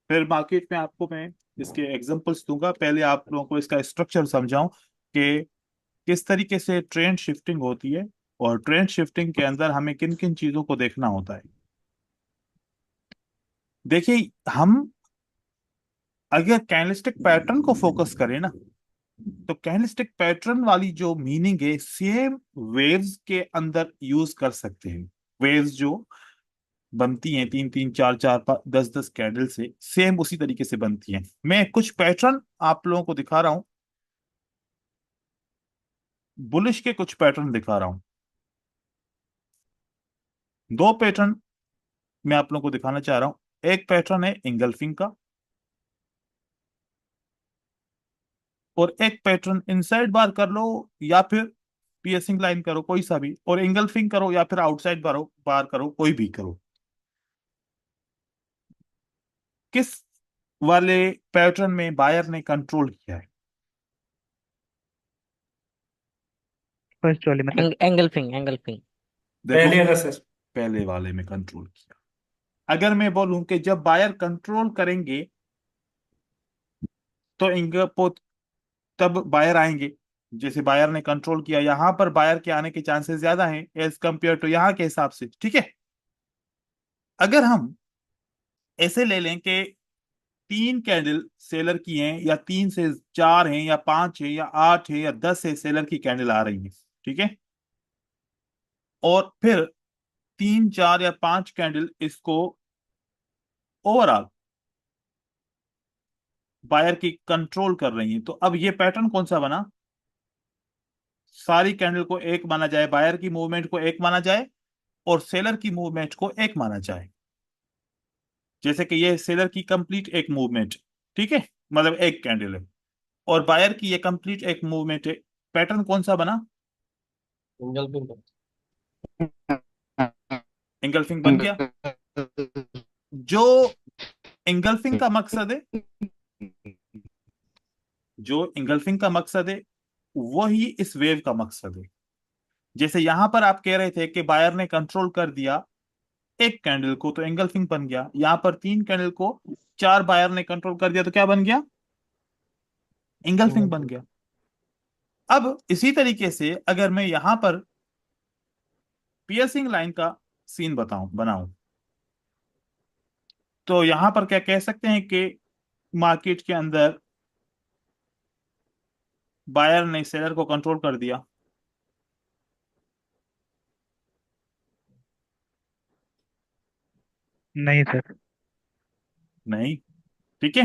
फिर मार्केट में आपको मैं इसके एग्जांपल्स दूंगा। पहले आप लोगों को इसका स्ट्रक्चर समझाऊं कि किस तरीके से ट्रेंड शिफ्टिंग होती है, और ट्रेंड शिफ्टिंग के अंदर हमें किन किन चीजों को देखना होता है। देखिए, हम अगर कैंडलस्टिक पैटर्न को फोकस करें ना, तो कैंडलस्टिक पैटर्न वाली जो मीनिंग है सेम वेव्स के अंदर यूज कर सकते हैं। वेव्स जो बनती हैं 3 3 4 4 10 10 कैंडल से, सेम उसी तरीके से बनती हैं। मैं कुछ पैटर्न आप लोगों को दिखा रहा हूं, बुलिश के कुछ पैटर्न दिखा रहा हूं। दो पैटर्न मैं आप लोगों को दिखाना चाह रहा हूं। एक पैटर्न है इंगल्फिंग का, और एक पैटर्न इनसाइड बार कर लो या फिर पियर्सिंग लाइन करो, कोई सा भी, और इंगल्फिंग करो या फिर आउटसाइड बार करो, कोई भी करो। किस वाले पैटर्न में बायर ने कंट्रोल किया है? फर्स्ट वाले मतलब। Engulfing engulfing. देखो, पहले वाला सर। पहले वाले में कंट्रोल किया। अगर मैं बोलूं कि जब बायर कंट्रोल करेंगे तो तब बायर आएंगे। जैसे बायर ने कंट्रोल किया, यहां पर बायर के आने के चांसेस ज्यादा हैं एज कंपेयर टू यहां के हिसाब से, ठीक है। अगर हम ऐसे ले लें कि 3 कैंडल सेलर की हैं, या 3 से 4 हैं, या 5 है, या 8 है, या 10 है, सेलर की कैंडल आ रही है, ठीक है। और फिर 3 4 या 5 कैंडल इसको ओवरऑल बायर की कंट्रोल कर रही हैं, तो अब ये पैटर्न कौन सा बना? सारी कैंडल को एक माना जाए, बायर की मूवमेंट को एक माना जाए, और सेलर की मूवमेंट को एक माना जाए। जैसे कि ये सेलर की कंप्लीट एक मूवमेंट, ठीक है, मतलब एक कैंडल है, और बायर की ये कंप्लीट एक मूवमेंट है। पैटर्न कौन सा बना? Single pin. इंगल्फिंग बन गया। जो इंगल्फिंग का मकसद है, जो इंगल्फिंग का मकसद है, वही इस वेव का मकसद है। जैसे यहां पर आप कह रहे थे कि बायर ने कंट्रोल कर दिया एक कैंडल को, तो एंगल्फिंग बन गया। यहां पर 3 कैंडल को 4 बायर ने कंट्रोल कर दिया, तो क्या बन गया? एंगल्फिंग सिंगल बन पिन। गया। अब इसी तरीके से अगर मैं यहां पर पियर्सिंग लाइन का सीन बनाऊं, तो यहां पर क्या कह सकते हैं कि मार्केट के अंदर बायर ने सेलर को कंट्रोल कर दिया। नहीं सर। नहीं, ठीक है।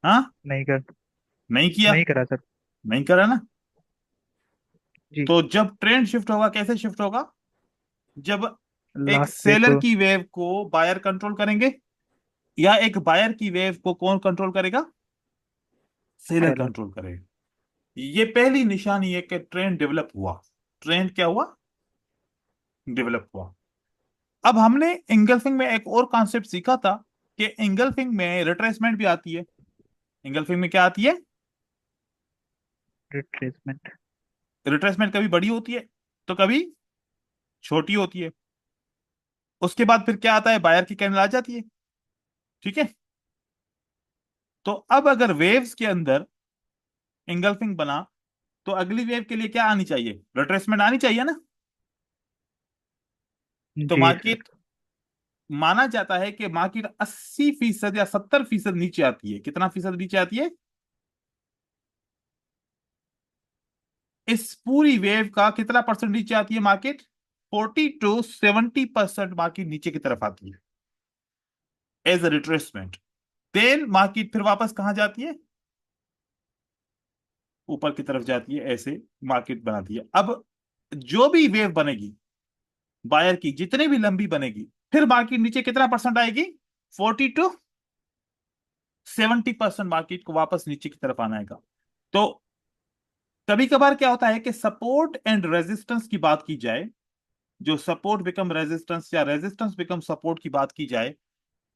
हाँ, नहीं कर। नहीं किया, नहीं करा सर। नहीं करा ना। जी। तो जब ट्रेंड शिफ्ट होगा, कैसे शिफ्ट होगा? जब एक लास्ट पे सेलर को। की वेव को बायर कंट्रोल करेंगे, या एक बायर की वेव को कौन कंट्रोल करेगा? Seller seller. कंट्रोल करेगा। ये पहली निशानी है कि ट्रेंड डेवलप हुआ। ट्रेंड क्या हुआ? डेवलप हुआ। अब हमने इंगल्फिंग में एक और कॉन्सेप्ट सीखा था कि इंगल्फिंग में रिट्रेसमेंट भी आती है। इंगल्फिंग में क्या आती है? रिट्रेसमेंट। रिट्रेसमेंट कभी बड़ी होती है, तो कभी छोटी होती है। उसके बाद फिर क्या आता है? बायर की कैंडल आ जाती है, ठीक है। तो अब अगर वेव्स के अंदर इंगल्फिंग बना, तो अगली वेव के लिए क्या आनी चाहिए? रिट्रेसमेंट आनी चाहिए ना। तो जी सर। मार्केट, माना जाता है कि मार्केट 80% या 70% नीचे आती है। कितना फीसद नीचे आती है? इस पूरी वेव का कितना परसेंट नीचे आती है मार्केट? 40 to 70% मार्केट नीचे की तरफ आती है as a retracement. Then market फिर वापस कहां जाती है? ऊपर की तरफ जाती है, ऐसे मार्केट बनाती है। अब जो भी वेव बनेगी बायर की, जितनी भी लंबी बनेगी, फिर मार्केट नीचे कितना परसेंट आएगी? 40 to 70% मार्केट को वापस नीचे की तरफ आना आएगा। तो कभी कभार क्या होता है कि सपोर्ट एंड रेजिस्टेंस की बात की जाए, जो सपोर्ट बिकम रेजिस्टेंस या रेजिस्टेंस बिकम सपोर्ट की बात की जाए,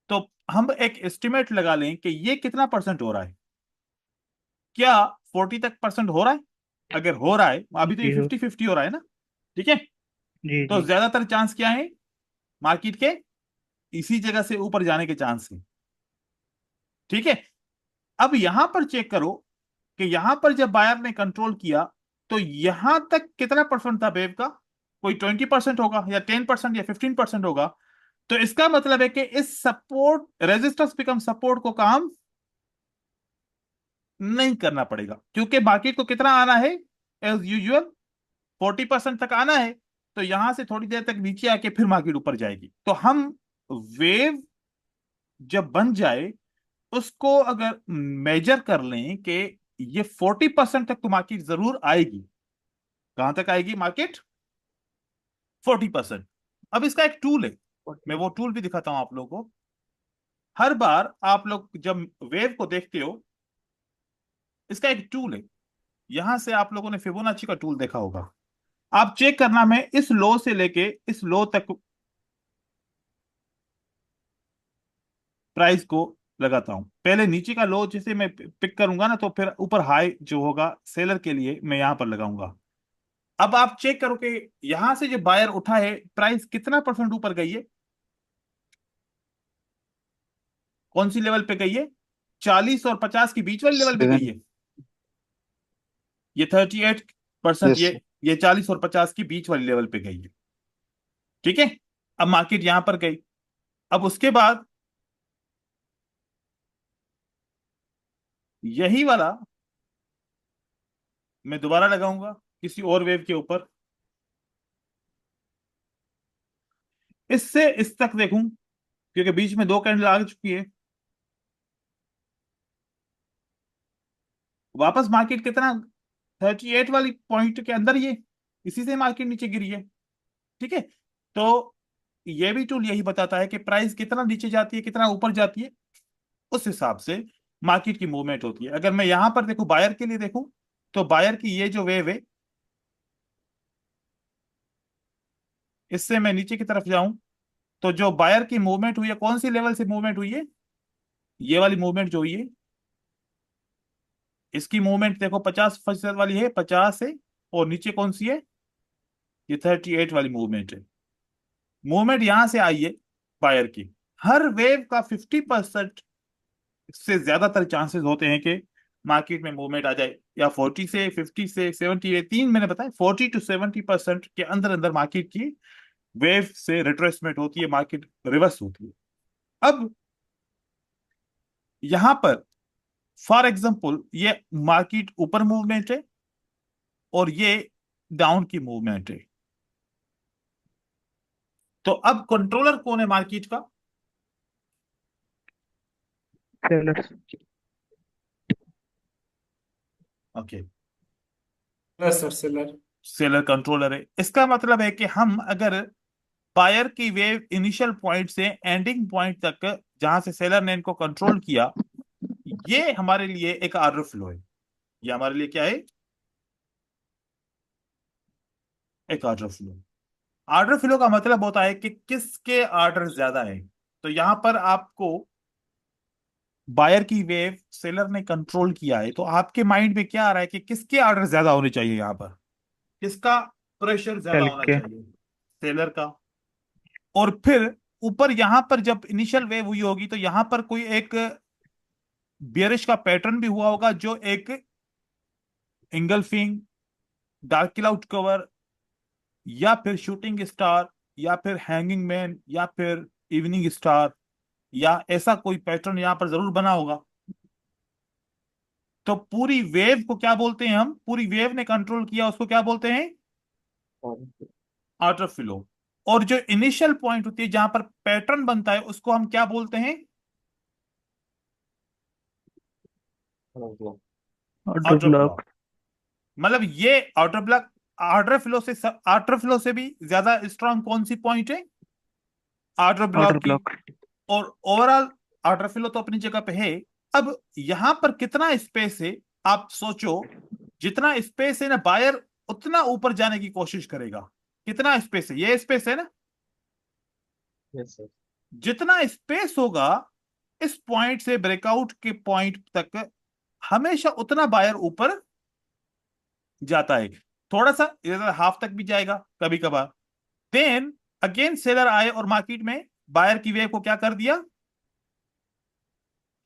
तो हम एक एस्टिमेट लगा लें कि ये कितना परसेंट हो रहा है। क्या 40 तक परसेंट हो रहा है? अगर हो रहा है, अभी तो ये जी हो। 50-50 हो रहा है ना, ठीक है। जी तो जी। ज्यादातर चांस क्या है मार्केट के? इसी जगह से ऊपर जाने के चांस है, ठीक है। अब यहां पर चेक करो कि यहां पर जब बायर ने कंट्रोल किया तो यहां तक कितना परसेंट था वेव का? कोई 20% होगा या 10% या 15% होगा। तो इसका मतलब है कि इस सपोर्ट रेजिस्टेंस बिकम सपोर्ट को काम नहीं करना पड़ेगा, क्योंकि मार्केट को कितना आना है? एज यूजुअल 40% तक आना है। तो यहां से थोड़ी देर तक नीचे आके फिर मार्केट ऊपर जाएगी। तो हम वेव जब बन जाए उसको अगर मेजर कर लें कि ये 40% तक तो मार्केट जरूर आएगी। कहां तक आएगी मार्केट? 40%। अब इसका एक टूल है, मैं वो टूल भी दिखाता हूं आप लोगों को। हर बार आप लोग जब वेव को देखते हो, इसका एक टूल है। यहां से आप लोगों ने फिबोनाची का टूल देखा होगा। आप चेक करना, मैं इस लो से लेके इस लो तक प्राइस को लगाता हूं। पहले नीचे का लो जैसे मैं पिक करूंगा ना, तो फिर ऊपर हाई जो होगा सेलर के लिए मैं यहां पर लगाऊंगा। अब आप चेक करो कि यहां से जो बायर उठा है, प्राइस कितना परसेंट ऊपर गई है? कौन सी लेवल पे गई है? 40 और 50 के बीच वाली लेवल पे गई 7। है। ये 38%। यस ये सर। ये 40 और 50 के बीच वाली लेवल पे गई है। ठीक है। अब मार्केट यहां पर गई। अब उसके बाद यही वाला मैं दोबारा लगाऊंगा किसी और वेव के ऊपर। इससे इस तक देखूं, क्योंकि बीच में दो कैंडल आ चुकी है। वापस मार्केट कितना? 38 वाली पॉइंट के अंदर ये, इसी से मार्केट नीचे गिरी है। ठीक है। तो ये भी टूल यही बताता है कि प्राइस कितना नीचे जाती है कितना ऊपर जाती है, उस हिसाब से मार्केट की मूवमेंट होती है। अगर मैं यहां पर देखूं, बायर के लिए देखूं, तो बायर की ये जो वेव है, इससे मैं नीचे की तरफ जाऊं तो जो बायर की मूवमेंट हुई है, कौन सी लेवल से मूवमेंट हुई है? ये वाली मूवमेंट जो हुई है, इसकी मूवमेंट देखो 50% वाली है, 50 है। और नीचे कौन सी है? ये 38 वाली मूवमेंट है। मूवमेंट यहां से आई है बायर की। हर वेव का 50% से ज्यादातर चांसेस होते हैं कि मार्केट में मूवमेंट आ जाए, या 40 से 50 से 70, तीन मैंने बताया, 40 to 70% के अंदर अंदर मार्केट की वेव से रिट्रेसमेंट होती है, मार्केट रिवर्स होती है। अब यहां पर फॉर एग्जांपल ये मार्केट ऊपर मूवमेंट है और ये डाउन की मूवमेंट है। तो अब कंट्रोलर कौन है मार्केट का? Sellers. Okay, yes sir seller. Seller controller है। इसका मतलब है कि हम अगर बायर की वेव इनिशियल पॉइंट से एंडिंग पॉइंट तक जहां से सेलर ने इनको कंट्रोल किया, ये हमारे लिए एक ऑर्डर फ्लो है। ये हमारे लिए क्या है? एक ऑर्डर फ्लो। ऑर्डर फ्लो का मतलब होता है कि किसके ऑर्डर ज्यादा है। तो यहां पर आपको बायर की वेव सेलर ने कंट्रोल किया है, तो आपके माइंड में क्या आ रहा है कि किसके ऑर्डर ज्यादा होने चाहिए? यहां पर किसका प्रेशर ज्यादा सेल होना के। चाहिए? सेलर का। और फिर ऊपर यहां पर जब इनिशियल वेव हुई होगी, तो यहां पर कोई एक बियरिश का पैटर्न भी हुआ होगा, जो एक इंगल्फिंग, डार्क क्लाउड कवर, या फिर शूटिंग स्टार, या फिर हैंगिंग मैन, या फिर इवनिंग स्टार, या ऐसा कोई पैटर्न यहां पर जरूर बना होगा। तो पूरी वेव को क्या बोलते हैं? हम पूरी वेव ने कंट्रोल किया उसको क्या बोलते हैं? Outer flow. और जो इनिशियल पॉइंट होती है जहां पर पैटर्न बनता है, उसको हम क्या बोलते हैं? Order outer block. ब्लॉक। मतलब ये आउटर ब्लॉक, आउटर फ्लो से भी ज्यादा स्ट्रांग कौन सी पॉइंट है? आउटर ऑर्डर ब्लॉक की। ब्लॉक। और ओवरऑल आउटर फ्लो तो अपनी जगह पे है। अब यहां पर कितना स्पेस है? आप सोचो, जितना स्पेस है ना, बायर उतना ऊपर जाने की कोशिश करेगा। कितना स्पेस है? ये स्पेस है ना। Yes sir. जितना स्पेस होगा इस पॉइंट से ब्रेकआउट के पॉइंट तक, हमेशा उतना बायर ऊपर जाता है। थोड़ा सा इधर हाफ तक भी जाएगा कभी कभार। देन अगेन सेलर आए और मार्केट में बायर की वेव को क्या कर दिया?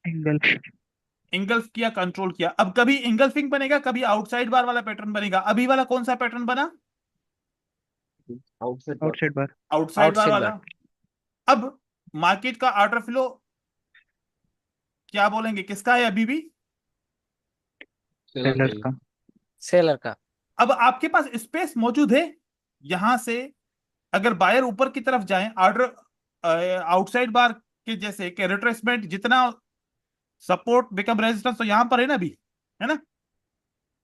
इंगल्फ। इंगल्फ किया, कंट्रोल किया। अब कभी इंगल्फिंग बनेगा, कभी आउटसाइड बार वाला पैटर्न बनेगा। अभी वाला कौन सा पैटर्न बना? आउटसाइड बार। आउटसाइड बार। आउटसाइड बार आउटसाइड वाला। बार। अब मार्केट का ऑर्डर फ्लो क्या बोलेंगे, किसका है अभी भी? सेलर का सेलर ही। का। सेलर का। अब आपके पास स्पेस मौजूद है यहां से। अगर बायर ऊपर की तरफ जाएं, ऑर्डर आउटसाइड बार के जैसे कि रिट्रेसमेंट जितना सपोर्ट बिकम रेजिस्टेंस तो यहां पर है ना अभी, है ना?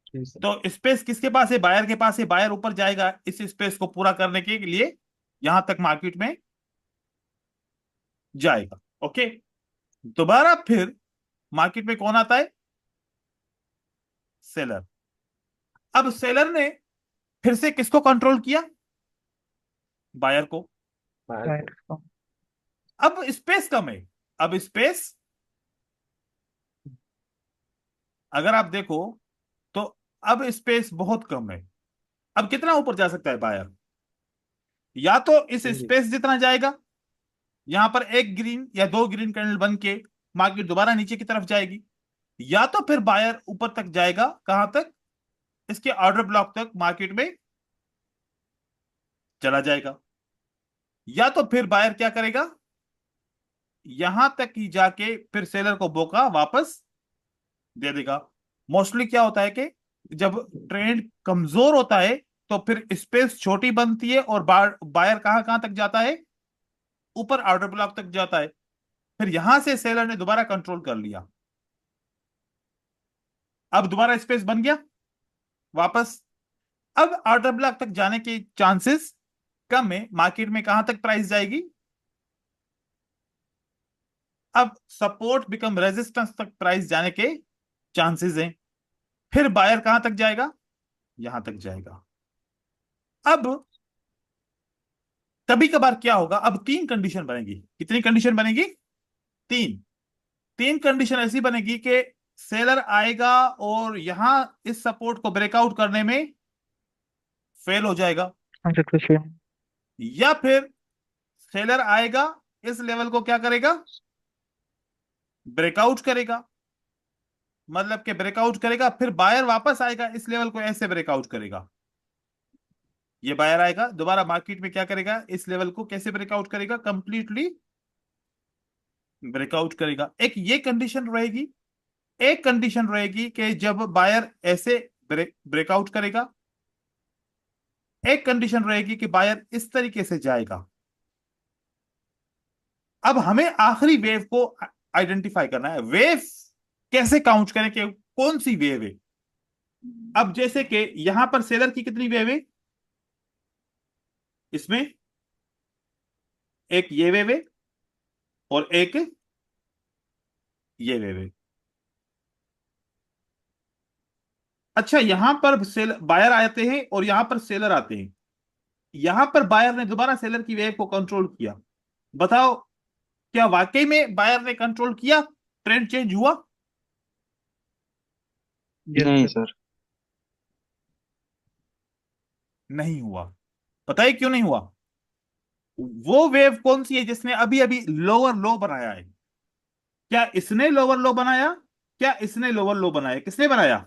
जी सर। तो स्पेस किसके पास है? बायर के पास है। बायर ऊपर जाएगा इस स्पेस को पूरा करने के लिए, यहां तक मार्केट में जाएगा। ओके, दोबारा फिर मार्केट में कौन आता है? सेलर। अब सेलर ने फिर से किसको कंट्रोल किया? बायर को। बायर को। बायर को। अब स्पेस कम है। अब स्पेस अगर आप देखो तो अब स्पेस बहुत कम है। अब कितना ऊपर जा सकता है बायर? या तो इस जी। स्पेस जितना जाएगा, यहां पर एक ग्रीन या दो ग्रीन कैंडल बन के मार्केट दोबारा नीचे की तरफ जाएगी। या तो फिर बायर ऊपर तक जाएगा, कहां तक? इसके ऑर्डर ब्लॉक तक मार्केट में चला जाएगा। या तो फिर बायर क्या करेगा? यहां तक ही जाके फिर सेलर को मौका वापस दे देगा। मोस्टली क्या होता है कि जब ट्रेंड कमजोर होता है तो फिर स्पेस छोटी बनती है और बायर कहां कहां तक जाता है? ऊपर ऑर्डर ब्लॉक तक जाता है। फिर यहां से सेलर ने दोबारा कंट्रोल कर लिया। अब दोबारा स्पेस बन गया वापस। अब ऑर्डर ब्लॉक तक जाने के चांसेस कम है। मार्केट में कहां तक प्राइस जाएगी? अब सपोर्ट बिकम रेजिस्टेंस तक प्राइस जाने के चांसेस हैं। फिर बायर कहां तक जाएगा? यहां तक जाएगा। अब कभी कभार क्या होगा, अब तीन कंडीशन बनेगी। कितनी कंडीशन बनेगी? तीन। तीन कंडीशन ऐसी बनेगी कि सेलर आएगा और यहां इस सपोर्ट को ब्रेकआउट करने में फेल हो जाएगा। अनसक्सेसफुल। या फिर सेलर आएगा, इस लेवल को क्या करेगा? ब्रेकआउट करेगा। मतलब कि ब्रेकआउट करेगा, फिर बायर वापस आएगा, इस लेवल को ऐसे ब्रेकआउट करेगा। ये बायर आएगा दोबारा मार्केट में, क्या करेगा? इस लेवल को कैसे ब्रेकआउट करेगा? कंप्लीटली ब्रेकआउट करेगा। एक ये कंडीशन रहेगी। एक कंडीशन रहेगी कि जब बायर ऐसे ब्रेकआउट करेगा। एक कंडीशन रहेगी कि बायर इस तरीके से जाएगा। अब हमें आखिरी वेव को आइडेंटिफाई करना है। वेव कैसे काउंट करें कि कौन सी वेव है? अब जैसे कि यहां पर सेलर की कितनी वेव है? इसमें एक ये वेव है और एक ये वेव है। अच्छा, यहां पर सेल बायर आते हैं और यहां पर सेलर आते हैं। यहां पर बायर ने दोबारा सेलर की वेव को कंट्रोल किया। बताओ, क्या वाकई में बायर ने कंट्रोल किया? ट्रेंड चेंज हुआ? यस नहीं सर। सर। नहीं हुआ। पता है क्यों नहीं हुआ? वो वेव कौन सी है जिसने अभी अभी लोअर लो बनाया है? क्या इसने लोअर लो बनाया? क्या इसने लोअर लो बनाया? किसने बनाया?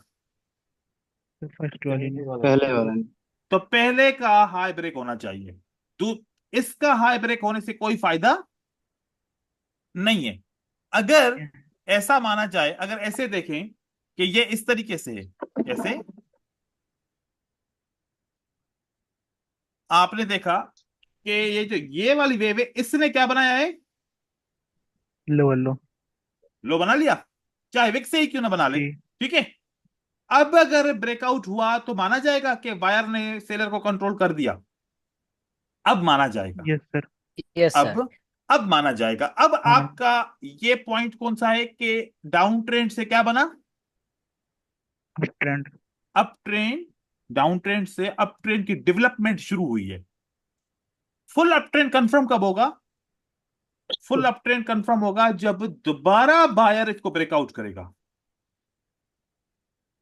फर्स्ट वाली ने। पहले वाला। पहले वाला नहीं। तो पहले का हाई ब्रेक होना चाहिए। तो इसका हाई ब्रेक होने से कोई फायदा नहीं है। अगर ऐसा माना जाए, अगर ऐसे देखें कि ये इस तरीके से है, कैसे? आपने देखा कि ये जो ये वाली वेव है, इसने क्या बनाया है? लोअर लो। लो बना लिया, चाहे विक से ही क्यों ना बना ले। जी। ठीक है। अब अगर ब्रेकआउट हुआ तो माना जाएगा कि बायर ने सेलर को कंट्रोल कर दिया। अब माना जाएगा। Yes sir. Yes sir. अब माना जाएगा। अब माना। आपका ये पॉइंट कौन सा है कि डाउन ट्रेंड से क्या बना? Up trend. Up trend. Down trend से अप ट्रेंड की डेवलपमेंट शुरू हुई है। फुल अप ट्रेंड कंफर्म कब होगा? फुल अप ट्रेंड कंफर्म होगा जब दोबारा बायर इसको ब्रेकआउट करेगा।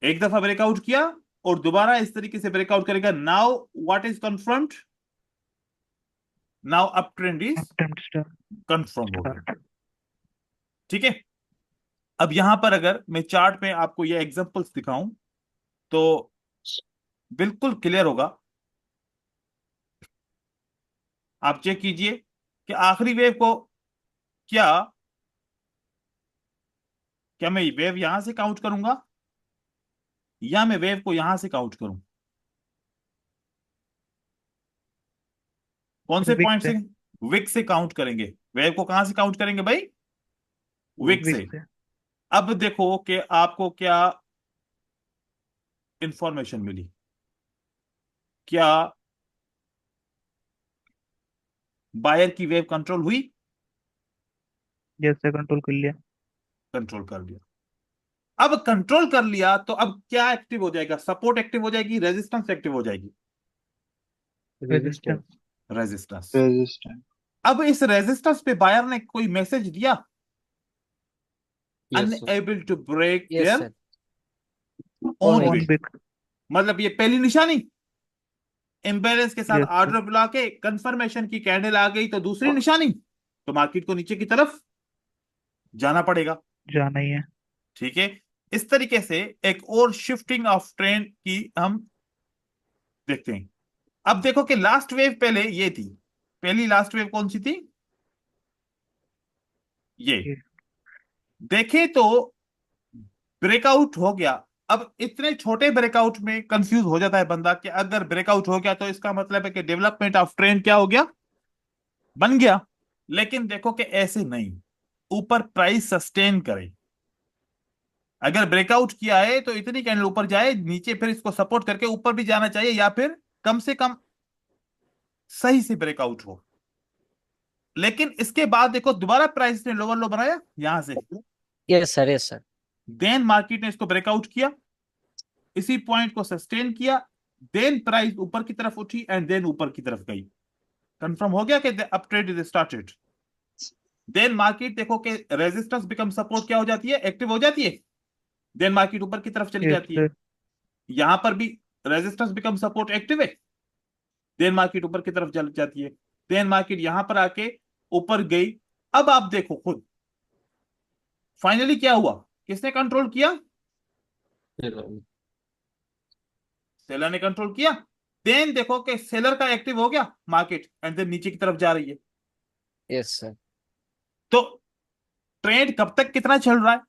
एक दफा ब्रेकआउट किया और दोबारा इस तरीके से ब्रेकआउट करेगा। Now what is confirmed? Now up trend is up trend confirm हो गया। स्टार्ट। ठीक है। अब यहां पर अगर मैं चार्ट में आपको ये एग्जांपल्स दिखाऊं तो बिल्कुल क्लियर होगा। आप चेक कीजिए कि आखिरी वेव को क्या क्या मैं वेव यहां से काउंट करूंगा या मैं वेव को यहां से काउंट करूं? कौन से विक पॉइंट से। से? विक से काउंट करेंगे। वेव को कहां से काउंट करेंगे भाई? विक विक से। से। अब देखो कि आपको क्या इंफॉर्मेशन मिली। क्या बायर की वेव कंट्रोल हुई? जैसे कंट्रोल कर लिया। कंट्रोल कर लिया। अब कंट्रोल कर लिया तो अब क्या एक्टिव हो जाएगा? सपोर्ट एक्टिव हो जाएगी, रेजिस्टेंस एक्टिव हो जाएगी। रेजिस्टेंस। रेजिस्टेंस। रेजिस्टेंट। अब इस रेजिस्टेंस पे बायर ने कोई मैसेज दिया, yes sir. Unable to break yes there sir. Own Only on way. Wick. मतलब ये पहली निशानी, इम्बैलेंस के साथ यस सर। ऑर्डर बुला के कंफर्मेशन की कैंडल आ गई तो दूसरी निशानी, तो मार्केट को नीचे की तरफ जाना पड़ेगा। जाना ही है। ठीक है। इस तरीके से एक और शिफ्टिंग ऑफ ट्रेंड की हम देखते हैं। अब देखो कि लास्ट वेव पहले ये थी। पहली लास्ट वेव कौन सी थी? ये। ये देखें तो ब्रेकआउट हो गया। अब इतने छोटे ब्रेकआउट में कंफ्यूज हो जाता है बंदा कि अगर ब्रेकआउट हो गया तो इसका मतलब है कि डेवलपमेंट ऑफ ट्रेंड क्या हो गया? बन गया। लेकिन देखो कि ऐसे नहीं, ऊपर प्राइस सस्टेन करे। अगर ब्रेकआउट किया है तो इतनी कैंडल ऊपर जाए, नीचे फिर इसको सपोर्ट करके ऊपर भी जाना चाहिए, या फिर कम से कम सही से ब्रेकआउट हो। लेकिन इसके बाद देखो दोबारा प्राइस ने लोअर लो बनाया यहां से। Yes sir, yes sir. Then market ने इसको ब्रेकआउट किया, इसी पॉइंट को सस्टेन किया, देन प्राइस ऊपर की तरफ उठी एंड देन ऊपर की तरफ गई। कंफर्म हो गया कि up trade is started. Then market देखो कि रेजिस्टेंस बिकम सपोर्ट क्या हो जाती है? एक्टिव हो जाती है। देन मार्केट ऊपर की तरफ चली यस जाती है। सर। यहां पर भी रेजिस्टेंस बिकम सपोर्ट एक्टिव है। देन मार्केट ऊपर की तरफ चल जाती है। देन मार्केट यहां पर आके ऊपर गई। अब आप देखो खुद, फाइनली क्या हुआ? किसने कंट्रोल किया? सेलर ने कंट्रोल किया। देन देखो कि सेलर का एक्टिव हो गया मार्केट एंड देन नीचे की तरफ जा रही है। Yes sir. तो ट्रेंड कब तक कितना चल रहा है?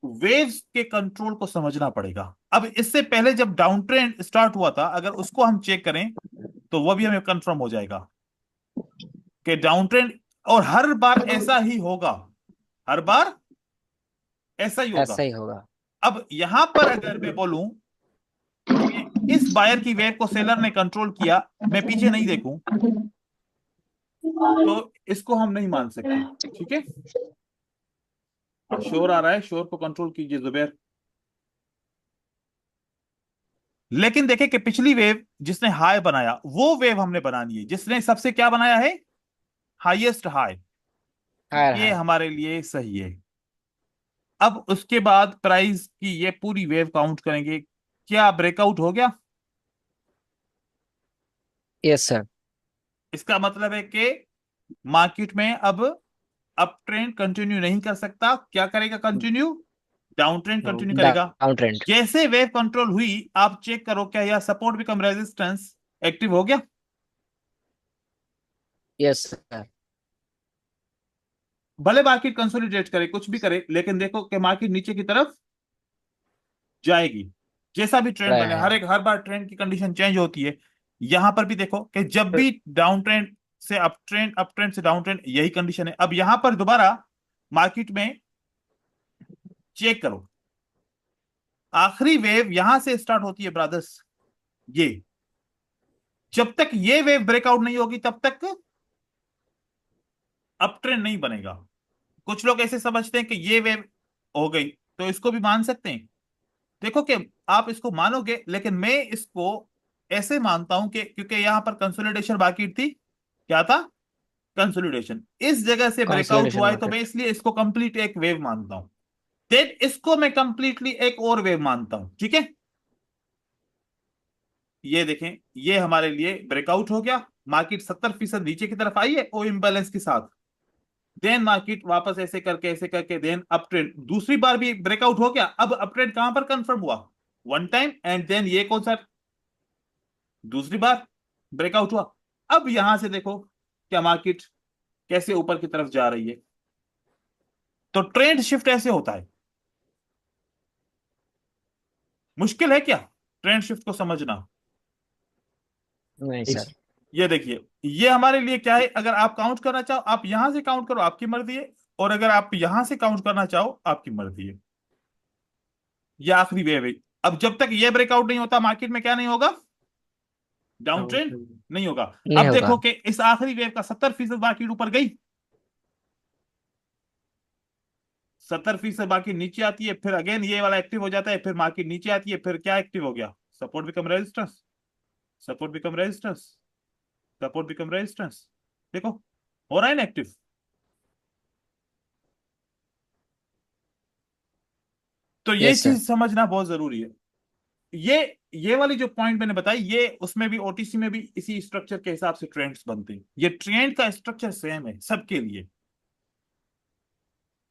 वेव्स के कंट्रोल को समझना पड़ेगा। अब इससे पहले जब डाउन ट्रेंड स्टार्ट हुआ था, अगर उसको हम चेक करें तो वह भी हमें कंफर्म हो जाएगा कि डाउन ट्रेंड, और हर बार ऐसा ही होगा। हर बार ऐसा ही होगा। ऐसा ही होगा। अब यहां पर अगर मैं बोलूं कि इस बायर की वेव को सेलर ने कंट्रोल किया, मैं पीछे नहीं देखूं, तो इसको हम नहीं मान सकते। ठीक है। शोर आ रहा है, शोर को कंट्रोल कीजिए जुबैर। लेकिन देखें कि पिछली वेव जिसने हाई बनाया वो वेव हमने बनानी है जिसने सबसे क्या बनाया है? Highest high. हायर ये हाई। हमारे लिए सही है। अब उसके बाद प्राइस की ये पूरी वेव काउंट करेंगे। क्या ब्रेकआउट हो गया? Yes sir. इसका मतलब है कि मार्केट में अब अप ट्रेंड कंटिन्यू नहीं कर सकता। क्या करेगा? कंटिन्यू डाउन ट्रेंड कंटिन्यू करेगा। Down trend. जैसे वेव कंट्रोल हुई, आप चेक करो क्या यह सपोर्ट बिकम रेजिस्टेंस एक्टिव हो गया? Yes sir. भले मार्केट कंसोलिडेट करे, कुछ भी करे, लेकिन देखो कि मार्केट नीचे की तरफ जाएगी। जैसा भी ट्रेंड ट्राई बने, है। हर बार ट्रेंड की कंडीशन चेंज होती है। यहां पर भी देखो कि जब भी डाउन ट्रेंड से अप ट्रेंड, अप ट्रेंड से डाउन ट्रेंड, यही कंडीशन है। अब यहां पर दोबारा मार्केट में चेक करो, आखिरी वेव यहां से स्टार्ट होती है ब्रदर्स। ये जब तक ये वेव ब्रेकआउट नहीं होगी तब तक अप ट्रेंड नहीं बनेगा। कुछ लोग ऐसे समझते हैं कि ये वेव हो गई तो इसको भी मान सकते हैं। देखो कि आप इसको मानोगे, लेकिन मैं इसको ऐसे मानता हूं कि क्योंकि यहां पर कंसोलिडेशन बाकी थी। क्या था? कंसोलिडेशन। इस जगह से ब्रेकआउट कंसोलिडेशन हुआ है तो मैं मार्केट। इसलिए इसको कंप्लीट एक वेव मानता हूं। देन इसको मैं कंप्लीटली एक और वेव मानता हूं। ठीक है। ये देखें, ये हमारे लिए ब्रेकआउट हो गया। मार्केट 70% नीचे की तरफ आई है ओ इम्बैलेंस के साथ। देन मार्केट वापस ऐसे करके देन अप ट्रेंड, दूसरी बार भी ब्रेकआउट हो गया। अब अप ट्रेंड कहां पर कंफर्म हुआ? वन टाइम, एंड देन ये कौन सा, दूसरी बार ब्रेकआउट हुआ। अब यहां से देखो क्या मार्केट कैसे ऊपर की तरफ जा रही है। तो ट्रेंड शिफ्ट ऐसे होता है। मुश्किल है क्या ट्रेंड शिफ्ट को समझना? नहीं एक सर। ये देखिए, ये हमारे लिए क्या है, अगर आप काउंट करना चाहो आप यहां से काउंट करो, आपकी मर्जी है। और अगर आप यहां से काउंट करना चाहो आपकी मर्जी है। ये आखिरी वेव है। अब जब तक ये ब्रेकआउट नहीं होता मार्केट में क्या नहीं होगा? Down down trend trend. नहीं होगा। नहीं अब होगा। देखो कि इस आखिरी वेव का 70% मार्केट ऊपर गई, 70% बाकी नीचे आती है, फिर अगेन ये वाला एक्टिव हो जाता है, फिर मार्केट नीचे आती है, फिर क्या एक्टिव हो गया? Support become resistance, support become resistance, support become resistance. देखो हो रहा है ना एक्टिव। तो ये यस सर। चीज समझना बहुत जरूरी है। ये ये वाली जो पॉइंट मैंने बताई, ये उसमें भी ओटीसी में भी इसी स्ट्रक्चर के हिसाब से ट्रेंड्स बनते हैं। ये ट्रेंड का स्ट्रक्चर सेम है सबके लिए।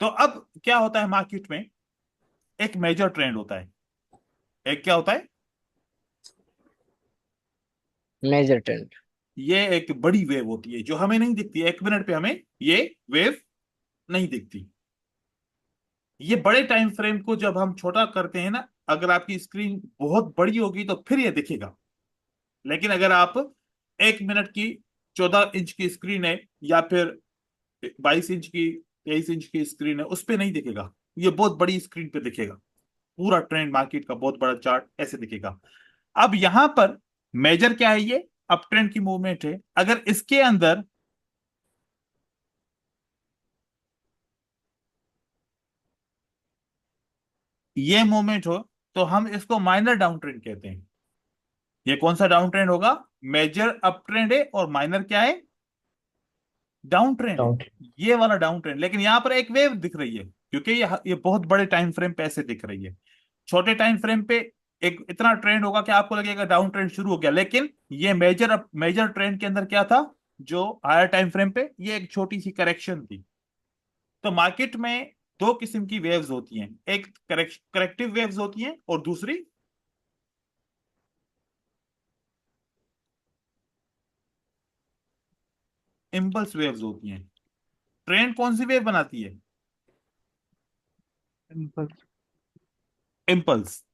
तो अब क्या होता है मार्केट में, एक मेजर ट्रेंड होता है। एक क्या होता है? Major trend. ये एक बड़ी वेव होती है जो हमें नहीं दिखती, एक मिनट पे हमें ये वेव नहीं दिखती। ये बड़े टाइम फ्रेम को जब हम छोटा करते हैं ना, अगर आपकी स्क्रीन बहुत बड़ी होगी तो फिर ये दिखेगा। लेकिन अगर आप 1 मिनट की 14 इंच की स्क्रीन है, या फिर 22 इंच की, 23 इंच की स्क्रीन है, उस पे नहीं दिखेगा। ये बहुत बड़ी स्क्रीन पे दिखेगा। पूरा ट्रेंड मार्केट का बहुत बड़ा चार्ट ऐसे दिखेगा। अब यहां पर मेजर क्या है? ये अप ट्रेंड की मूवमेंट है। अगर इसके अंदर ये मूवमेंट हो तो हम इसको माइनर डाउन ट्रेंड कहते हैं। ये कौन सा डाउन ट्रेंड होगा? मेजर अप ट्रेंड है और माइनर क्या है? डाउन ट्रेंड है। डाउन ये वाला डाउन ट्रेंड, लेकिन यहां पर एक वेव दिख रही है क्योंकि ये बहुत बड़े टाइम फ्रेम पे ऐसे दिख रही है। छोटे टाइम फ्रेम पे एक इतना ट्रेंड होगा कि आपको लगेगा डाउन ट्रेंड शुरू हो गया, लेकिन ये मेजर ट्रेंड के अंदर क्या था? जो हायर टाइम फ्रेम पे ये एक छोटी सी करेक्शन थी। तो मार्केट में दो किस्म की वेव्स होती हैं, एक करेक्टिव वेव्स होती हैं और दूसरी इम्पल्स वेव्स होती हैं। ट्रेंड कौन सी वेव बनाती है? इम्पल्स। इम्पल्स।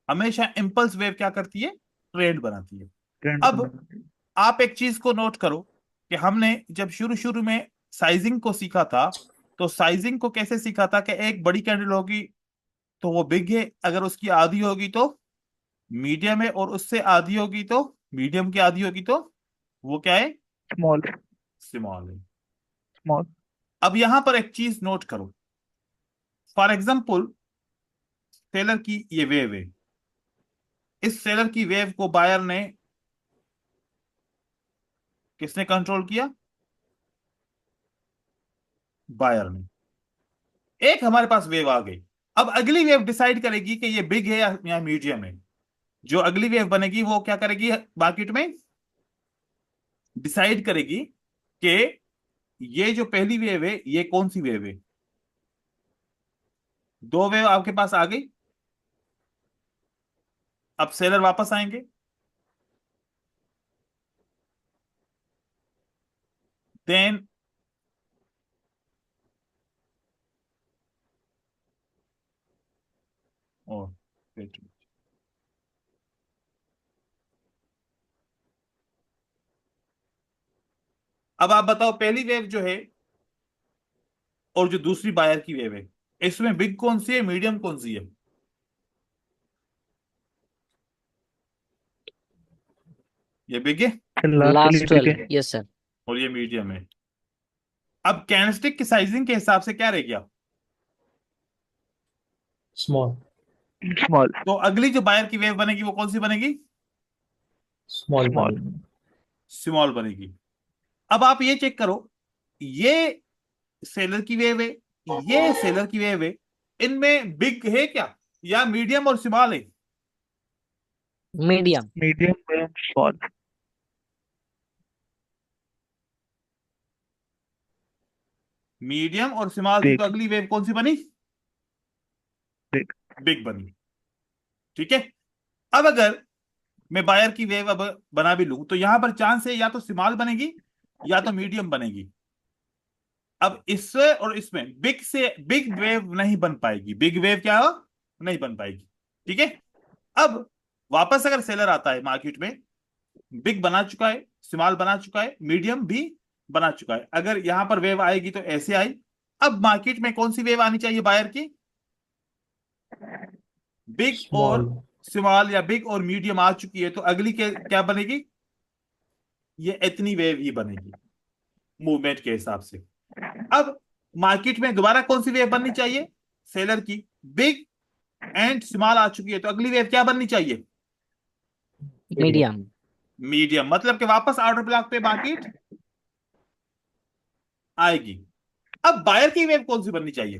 हमेशा इम्पल्स वेव क्या करती है? ट्रेंड बनाती है। ट्रेंड अब बना। आप एक चीज को नोट करो कि हमने जब शुरू शुरू में साइजिंग को सीखा था, तो साइजिंग को कैसे सीखा था कि एक बड़ी कैंडल होगी तो वो बिग है, अगर उसकी आधी होगी तो मीडियम है, और उससे आधी होगी तो मीडियम की आधी होगी तो वो क्या है? स्मॉल। स्मॉल है। स्मॉल। अब यहां पर एक चीज नोट करो। फॉर एग्जाम्पल सेलर की ये वेव है। इस सेलर की वेव को बायर ने, किसने कंट्रोल किया? बायर ने। एक हमारे पास वेव आ गई। अब अगली वेव डिसाइड करेगी कि ये बिग है या मीडियम है। जो अगली वेव बनेगी वो क्या करेगी मार्केट में? डिसाइड करेगी कि ये जो पहली वेव है ये कौन सी वेव है। दो वेव आपके पास आ गई। अब सेलर वापस आएंगे। देन और अब आप बताओ, पहली वेव जो है और जो दूसरी बायर की वेव है, इसमें बिग कौन सी है, मीडियम कौन सी है? ये बिग है लास्ट वाली लास्ट भी के। वाली। Yes sir. और ये मीडियम है। अब कैंडलस्टिक की साइजिंग के हिसाब से क्या रह गया? स्मॉल। स्मॉल। तो अगली जो बायर की वेव बनेगी वो कौन सी बनेगी? Small small. बनेगी। स्मॉल बनेगी। अब आप ये चेक करो, ये सेलर की वेव है, ये सेलर की वेव है, इनमें बिग है क्या या मीडियम और स्मॉल है? Medium. Medium and small. Medium और स्मॉल थी, तो बिग अगली वेव कौन सी बनी? बिग बिग बनी। ठीक है। अब अगर मैं बायर की वेव अब बना भी लूं, तो यहां पर चांस है या तो स्मॉल बनेगी या तो मीडियम बनेगी। अब इससे और इसमें बिग से बिग वेव नहीं बन पाएगी, बिग वेव क्या हो, नहीं बन पाएगी। ठीक है। अब वापस अगर सेलर आता है मार्केट में, बिग बना चुका है, स्मॉल बना चुका है, मीडियम भी बना चुका है, अगर यहां पर वेव आएगी तो ऐसे आई। अब मार्केट में कौन सी वेव आनी चाहिए बायर की? बिग और Small. स्मॉल या बिग और मीडियम आ चुकी है, तो अगली क्या बनेगी? ये इतनी वेव ही बनेगी मूवमेंट के हिसाब से। अब मार्केट में दोबारा कौन सी वेव बननी चाहिए? सेलर की। बिग एंड स्मॉल आ चुकी है, तो अगली वेव क्या बननी चाहिए? Medium. मीडियम। मीडियम। मतलब कि वापस ऑर्डर ब्लॉक पे मार्केट आएगी। अब बायर की वेव कौन सी बननी चाहिए?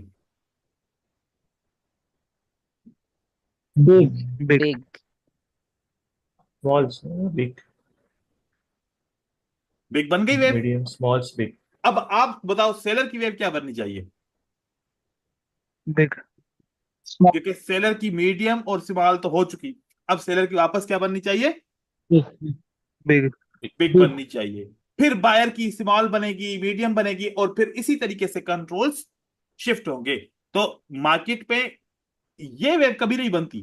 Big. Big big. Small. Big. Big बन गई वेव। Medium. Small. Big. अब आप बताओ सेलर की वेव क्या बननी चाहिए? बिग स्मॉल क्योंकि सेलर की मीडियम और स्मॉल तो हो चुकी, अब सेलर की वापस क्या बननी चाहिए? Big. Big big Big. बननी चाहिए। फिर बायर की स्मॉल बनेगी, मीडियम बनेगी, और फिर इसी तरीके से कंट्रोल्स शिफ्ट होंगे। तो मार्केट पे ये वेव कभी नहीं बनती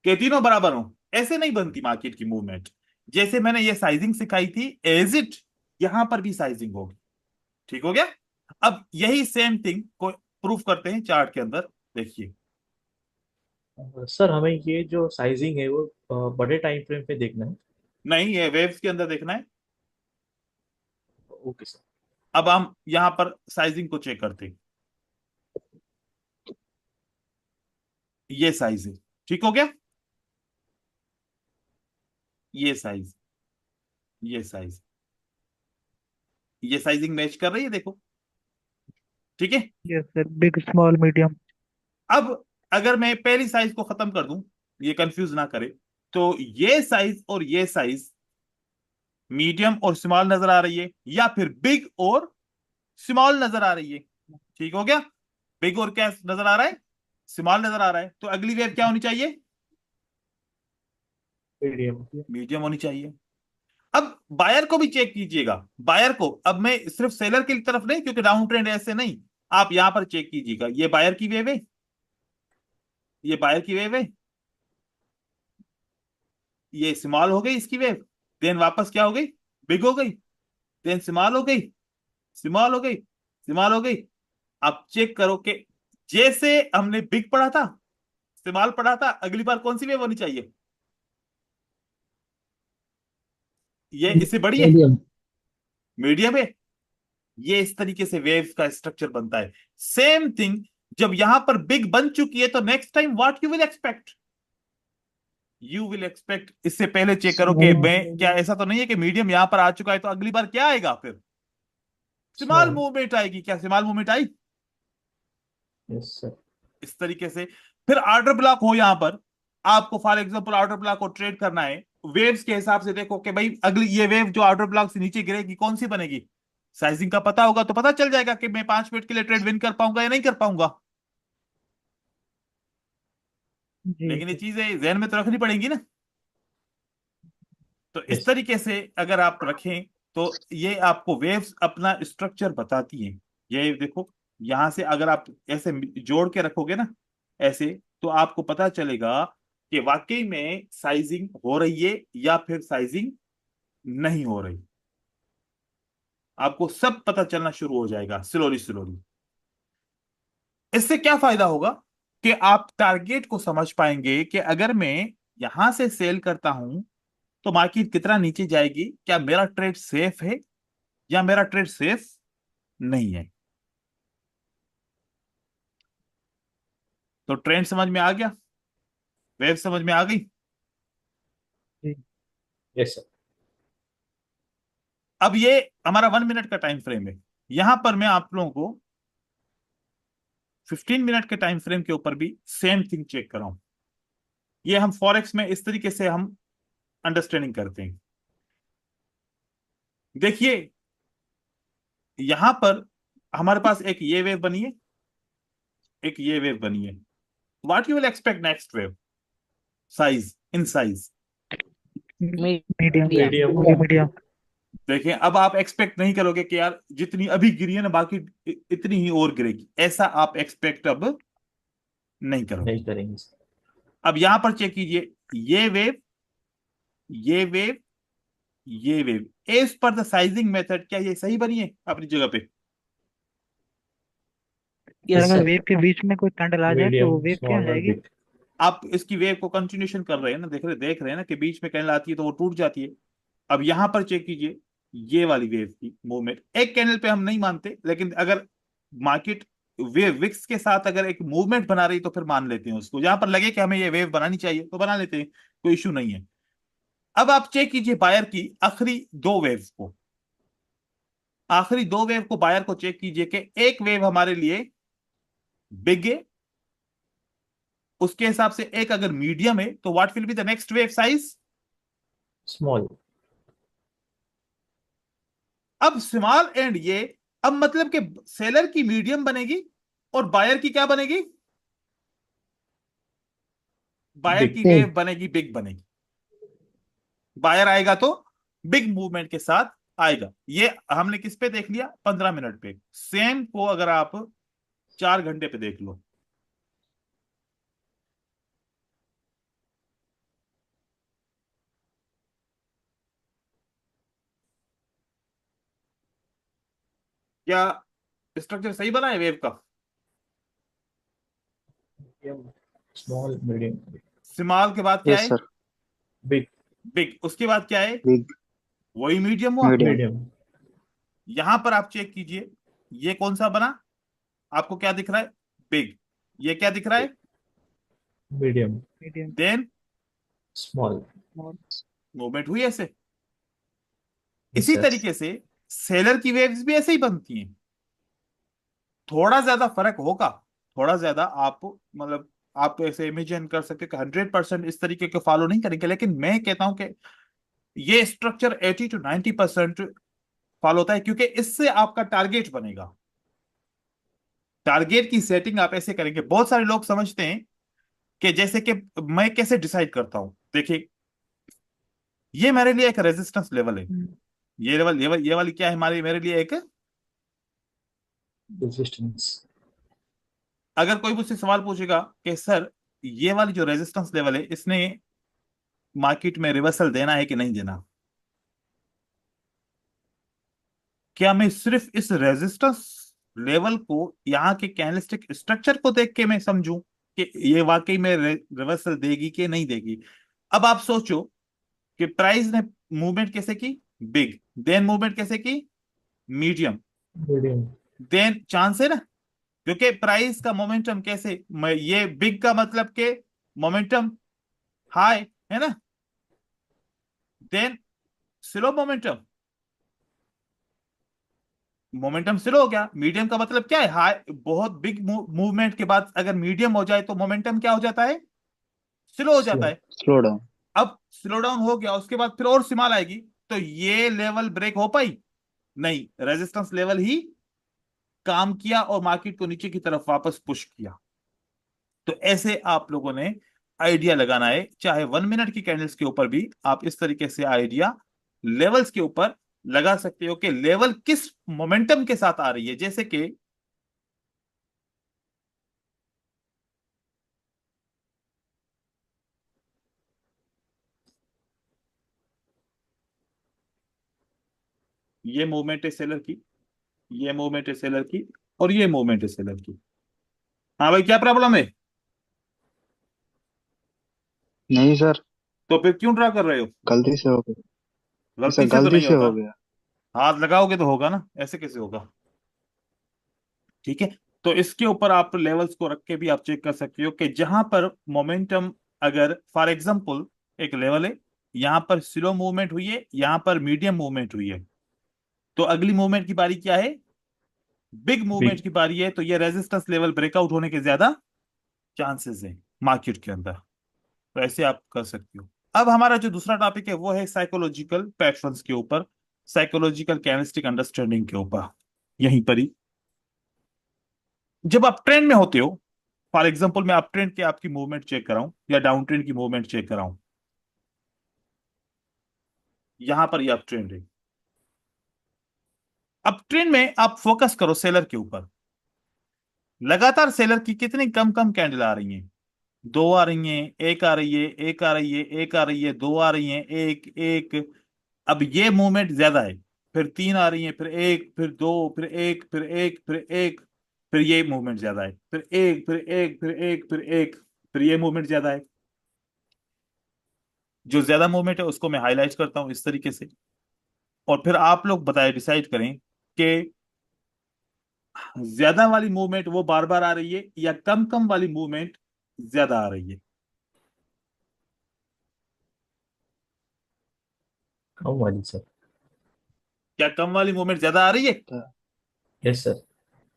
कि तीनों बराबर हो, ऐसे नहीं बनती मार्केट की मूवमेंट। जैसे मैंने ये साइजिंग सिखाई थी, एज इट यहां पर भी साइजिंग होगी। ठीक हो गया। अब यही सेम थिंग को प्रूफ करते हैं चार्ट के अंदर। देखिए। सर हमें ये जो साइजिंग है वो बड़े टाइम फ्रेम पे देखना है। नहीं, ये वेव्स के अंदर देखना है। Okay sir. अब हम यहां पर साइजिंग को चेक करते हैं। ये साइज है। ठीक हो गया। ये साइज, ये साइज, ये साइजिंग मैच कर रही है, देखो। ठीक है। Yes sir big small medium अब अगर मैं पहली साइज को खत्म कर दूं, ये कंफ्यूज ना करे, तो ये साइज और ये साइज मीडियम और स्मॉल नजर आ रही है, या फिर बिग और स्मॉल नजर आ रही है। ठीक हो गया। बिग और क्या नजर आ रहा है? स्मॉल नजर आ रहा है, तो अगली वेव क्या होनी चाहिए? मीडियम। मीडियम होनी चाहिए। अब बायर को भी चेक कीजिएगा। बायर को, अब मैं सिर्फ सेलर की तरफ नहीं, क्योंकि डाउन ट्रेंड ऐसे नहीं, आप यहां पर चेक कीजिएगा। ये बायर की वेव है, ये बायर की वेव है, ये स्मॉल हो गई इसकी वेव, देन वापस क्या हो गई? बिग हो गई, देन स्मॉल हो गई, स्मॉल हो गई, स्मॉल हो गई। आप चेक करो कि जैसे हमने बिग पढ़ा था, स्मॉल पढ़ा था, अगली बार कौन सी वेव होनी चाहिए? ये इससे बड़ी है, मीडियम। मीडियम है। ये इस तरीके से वेव का स्ट्रक्चर बनता है। सेम थिंग, जब यहां पर बिग बन चुकी है, तो next time what you will expect? You will expect, इससे पहले चेक करो कि स्मॉल। मैं क्या, ऐसा तो नहीं है कि मीडियम यहां पर आ चुका है तो अगली बार क्या आएगा? फिर स्मॉल स्मॉल। मूवमेंट आएगी। क्या स्मॉल मूवमेंट आई? Yes sir. इस तरीके से। फिर ऑर्डर ब्लॉक हो यहां पर, आपको फॉर एग्जांपल ऑर्डर ब्लॉक को ट्रेड करना है, वेव्स के हिसाब से देखो कि भाई अगली ये वेव जो ऑर्डर ब्लॉक से नीचे गिरेगी कौन सी बनेगी। साइजिंग का पता होगा तो पता चल जाएगा कि मैं 5 मिनट के लिए ट्रेड विन कर पाऊंगा या नहीं कर पाऊंगा। जी लेकिन ये सर चीजें जहन में तो रखनी पड़ेंगी ना। तो इस यस। तरीके से अगर आप रखें, तो ये आपको वेव्स अपना स्ट्रक्चर बताती हैं। ये देखो, यहां से अगर आप ऐसे जोड़ के रखोगे ना, ऐसे, तो आपको पता चलेगा कि वाकई में साइजिंग हो रही है या फिर साइजिंग नहीं हो रही। आपको सब पता चलना शुरू हो जाएगा स्लोली स्लोली। इससे क्या फायदा होगा कि आप टारगेट को समझ पाएंगे कि अगर मैं यहां से सेल करता हूं तो मार्केट कितना नीचे जाएगी, क्या मेरा ट्रेड सेफ है या मेरा ट्रेड सेफ नहीं है। तो ट्रेंड समझ में आ गया, वेव समझ में आ गई। जी यस सर। अब ये हमारा 1 मिनट का टाइम फ्रेम है। यहां पर मैं आप लोगों को 15 मिनट के टाइम फ्रेम के ऊपर भी सेम थिंग चेक कर रहा हूं। ये हम फॉरेक्स में इस तरीके से हम अंडरस्टैंडिंग करते हैं। देखिए, यहां पर हमारे पास एक ये वेव बनी है, एक ये वेव बनी है। What you will expect next wave size, in size? Medium. Medium. Medium. Medium. देखें, अब आप एक्सपेक्ट नहीं करोगे कि यार जितनी अभी गिरी है ना बाकी इतनी ही और गिरेगी, ऐसा आप एक्सपेक्ट अब नहीं करोगे। नहीं करेंगे सर। अब यहां पर चेक कीजिए, ये वेव, ये वेव, ये wave, as per the sizing method, क्या ये सही बनी है अपनी जगह पे? और यस अगर सर। वेव के बीच में कोई टंडल आ जाए तो मीडियम, वो वेव क्या स्मॉल और जाएगी? बिग। आप इसकी वेव को कंटिन्यूशन कर रहे हैं ना, देख रहे हैं ना कि बीच में कैंडल आती है तो वो टूट जाती है। अब यहां पर चेक कीजिए, ये वाली वेव की मूवमेंट एक कैंडल पे हम नहीं मानते, लेकिन अगर मार्केट वेव विक्स के साथ अगर एक मूवमेंट बना रही तो फिर मान लेते हैं उसको, जहां पर लगे कि हमें ये वेव बनानी चाहिए तो बना लेते हैं, कोई इश्यू नहीं है। अब आप चेक कीजिए बायर की आखिरी दो वेव को, आखिरी दो वेव को बायर को चेक कीजिए कि एक वेव हमारे लिए बिग है, उसके हिसाब से एक अगर मीडियम है तो what will be the next wave size? Small. अब स्मॉल एंड ये, अब मतलब कि सेलर की मीडियम बनेगी और बायर की क्या बनेगी? Buyer big. की बिग। वेव बनेगी, बिग बनेगी। बायर आएगा तो बिग मूवमेंट के साथ आएगा। ये हमने किस पे देख लिया? 15 मिनट पे। सेम को अगर आप 4 घंटे पे देख लो, क्या स्ट्रक्चर सही बना है वेव का? स्मॉल, मीडियम, स्मॉल के बाद क्या यस है? सर। बिग। बिग। उसके बाद क्या है? बिग। वही मीडियम हुआ। मीडियम। मीडियम। यहां पर आप चेक कीजिए, ये कौन सा बना? आपको क्या दिख रहा है? बिग। ये क्या दिख रहा है? Medium. Medium. Then small. Movement हुई ऐसे। यस इसी सर। तरीके से सेलर की वेव्स भी ऐसे ही बनती हैं। थोड़ा ज्यादा फर्क होगा, थोड़ा ज्यादा आप मतलब आप ऐसे इमेजिन कर सकते हैं कि 100% इस तरीके के फॉलो नहीं करेंगे, लेकिन मैं कहता हूं कि ये स्ट्रक्चर 80 to 90% फॉलो होता है, क्योंकि इससे आपका टारगेट बनेगा। टारगेट की सेटिंग आप ऐसे करेंगे। बहुत सारे लोग समझते हैं कि जैसे कि मैं कैसे डिसाइड करता हूं, देखिए ये मेरे लिए एक रेजिस्टेंस लेवल है, ये वाली क्या है हमारे मेरे लिए एक। रेजिस्टेंस। अगर कोई मुझसे सवाल पूछेगा कि सर ये वाली जो रेजिस्टेंस लेवल है इसने मार्केट में रिवर्सल देना है कि नहीं देना, क्या मैं सिर्फ इस रेजिस्टेंस लेवल को, यहाँ के कैंडलस्टिक स्ट्रक्चर को देख के मैं समझूं कि ये वाकई में रिवर्सल देगी कि नहीं देगी? अब आप सोचो कि प्राइस ने मूवमेंट कैसे की? बिग। देन मूवमेंट कैसे की? मीडियम। मीडियम। देन चांस है ना, क्योंकि प्राइस का मोमेंटम कैसे, ये बिग का मतलब के मोमेंटम हाई है ना, then slow momentum, momentum slow हो गया। मीडियम का मतलब क्या है? हाई, बहुत बिग मूवमेंट के बाद अगर मीडियम हो जाए तो मोमेंटम क्या हो जाता है? स्लो हो स्लो। जाता है। Slow down. अब स्लो डाउन हो गया, उसके बाद फिर और स्मॉल आएगी, तो ये लेवल ब्रेक हो पाई? नहीं, रेजिस्टेंस लेवल ही काम किया और मार्केट को नीचे की तरफ वापस पुश किया। तो ऐसे आप लोगों ने आइडिया लगाना है, चाहे 1 मिनट की कैंडल्स के ऊपर भी आप इस तरीके से आइडिया लेवल्स के ऊपर लगा सकते हो कि लेवल किस मोमेंटम के साथ आ रही है। जैसे कि ये मूवमेंट है सेलर की, ये मूवमेंट है सेलर की, और ये मूवमेंट है सेलर की। हाँ भाई, क्या प्रॉब्लम है? नहीं सर, तो फिर क्यों ड्रा कर रहे हो? गलती से हो गया। गलती सर से तो गलती नहीं से होता, हो गया। हाथ लगाओगे तो होगा ना, ऐसे कैसे होगा? ठीक है। तो इसके ऊपर आप लेवल्स को रख के भी आप चेक कर सकते हो कि जहां पर मोमेंटम, अगर फॉर एग्जांपल एक लेवल है, यहां पर स्लो मूवमेंट हुई है, यहां पर मीडियम मूवमेंट हुई है, तो अगली मूवमेंट की बारी क्या है? Big movement big. की बारी है, तो ये रेजिस्टेंस लेवल ब्रेकआउट होने के ज्यादा चांसेस है मार्केट के अंदर। तो ऐसे आप कर सकते हो। अब हमारा जो दूसरा टॉपिक है वो है साइकोलॉजिकल पैटर्न्स के ऊपर, साइकोलॉजिकल कैनेस्टिक अंडरस्टैंडिंग के ऊपर, यहीं पर ही। जब आप ट्रेंड में होते हो, फॉर एग्जांपल मैं अप ट्रेंड की आपकी मूवमेंट चेक कराऊं या डाउन ट्रेंड की मूवमेंट चेक कराऊं, यहां पर ये अप ट्रेंड है। अप ट्रेंड में आप फोकस करो सेलर के ऊपर। लगातार सेलर की कितनी कम कम कैंडल आ रही हैं? दो आ रही हैं, एक आ रही है, एक आ रही है, एक आ रही है, दो आ रही हैं, एक एक। अब ये मूवमेंट ज्यादा है। फिर तीन आ रही हैं, फिर एक, फिर दो, फिर एक, फिर एक, फिर एक। फिर ये मूवमेंट ज्यादा है, फिर एक, फिर एक, फिर एक, फिर एक। फिर ये मूवमेंट ज्यादा है। जो ज्यादा मूवमेंट है उसको मैं हाईलाइट करता हूं इस तरीके से। और फिर आप लोग बताए, डिसाइड करें कि ज्यादा वाली मूवमेंट वो बार बार आ रही है या कम कम वाली मूवमेंट ज्यादा आ रही है। कम वाली सर। क्या कम वाली मूवमेंट ज्यादा आ रही है? Yes sir.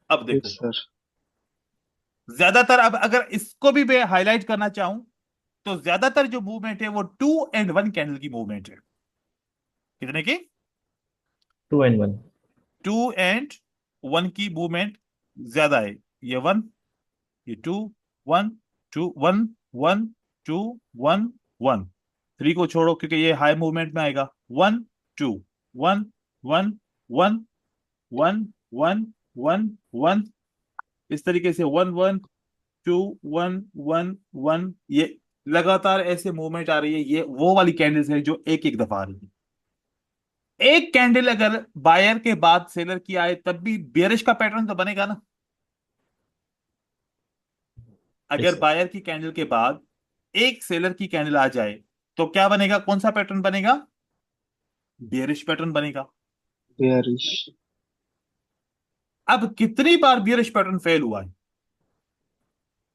अब यस देखो, सर। ज्यादातर, अब अगर इसको भी मैं हाईलाइट करना चाहूं, तो ज्यादातर जो मूवमेंट है वो 2 and 1 कैंडल की मूवमेंट है। कितने की? 2 and 1। 2 and 1 की मूवमेंट ज्यादा है। ये वन, ये two, one, two, one, one, two, one, one. Three को छोड़ो क्योंकि ये हाई मूवमेंट में आएगा। One, two, one, one, one, one, one, one, one. इस तरीके से one, one, two, one, one, one. ये लगातार ऐसे मूवमेंट आ रही है। ये वो वाली कैंडल्स है जो एक एक दफा आ रही है। एक कैंडल अगर बायर के बाद सेलर की आए तब भी बेरिश का पैटर्न तो बनेगा ना। यस अगर सर। बायर की कैंडल के बाद एक सेलर की कैंडल आ जाए तो क्या बनेगा? कौन सा पैटर्न बनेगा? बेरिश पैटर्न बनेगा। बेयरिश। अब कितनी बार बियरिश पैटर्न फेल हुआ है?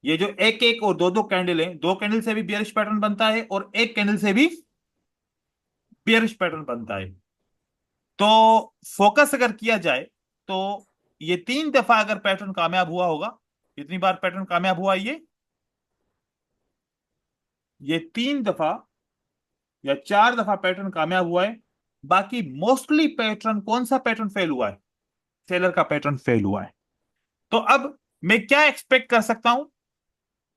ये जो एक एक और दो दो कैंडल है, दो कैंडल से भी बियरिश पैटर्न बनता है और एक कैंडल से भी बियरिश पैटर्न बनता है। तो फोकस अगर किया जाए तो ये 3 दफा अगर पैटर्न कामयाब हुआ होगा। कितनी बार पैटर्न कामयाब हुआ है ये 3 दफा या 4 दफा पैटर्न कामयाब हुआ है। बाकी मोस्टली पैटर्न, कौन सा पैटर्न फेल हुआ है? सेलर का पैटर्न फेल हुआ है। तो अब मैं क्या एक्सपेक्ट कर सकता हूं?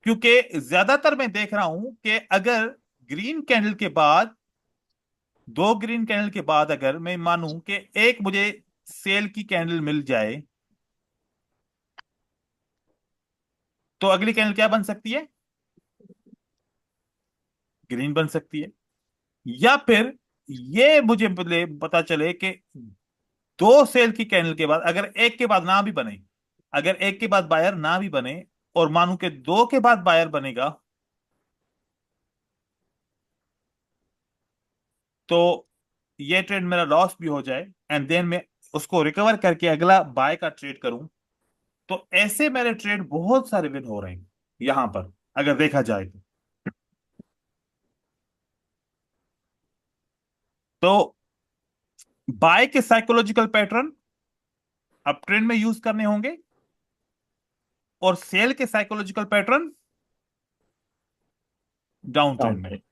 क्योंकि ज्यादातर मैं देख रहा हूं कि अगर ग्रीन कैंडल के बाद, दो ग्रीन कैंडल के बाद अगर मैं मानूं कि एक मुझे सेल की कैंडल मिल जाए, तो अगली कैंडल क्या बन सकती है? ग्रीन बन सकती है। या फिर ये मुझे पता चले कि दो सेल की कैंडल के बाद अगर एक के बाद ना भी बने, अगर एक के बाद बायर ना भी बने और मानूं कि दो के बाद बायर बनेगा, तो ये ट्रेड मेरा लॉस भी हो जाए एंड देन मैं उसको रिकवर करके अगला बाय का ट्रेड करूं, तो ऐसे मेरे ट्रेड बहुत सारे विन हो रहे हैं यहां पर, अगर देखा जाए तो बाय के साइकोलॉजिकल पैटर्न अप ट्रेंड में यूज करने होंगे और सेल के psychological pattern down trend down में। ट्रेंड।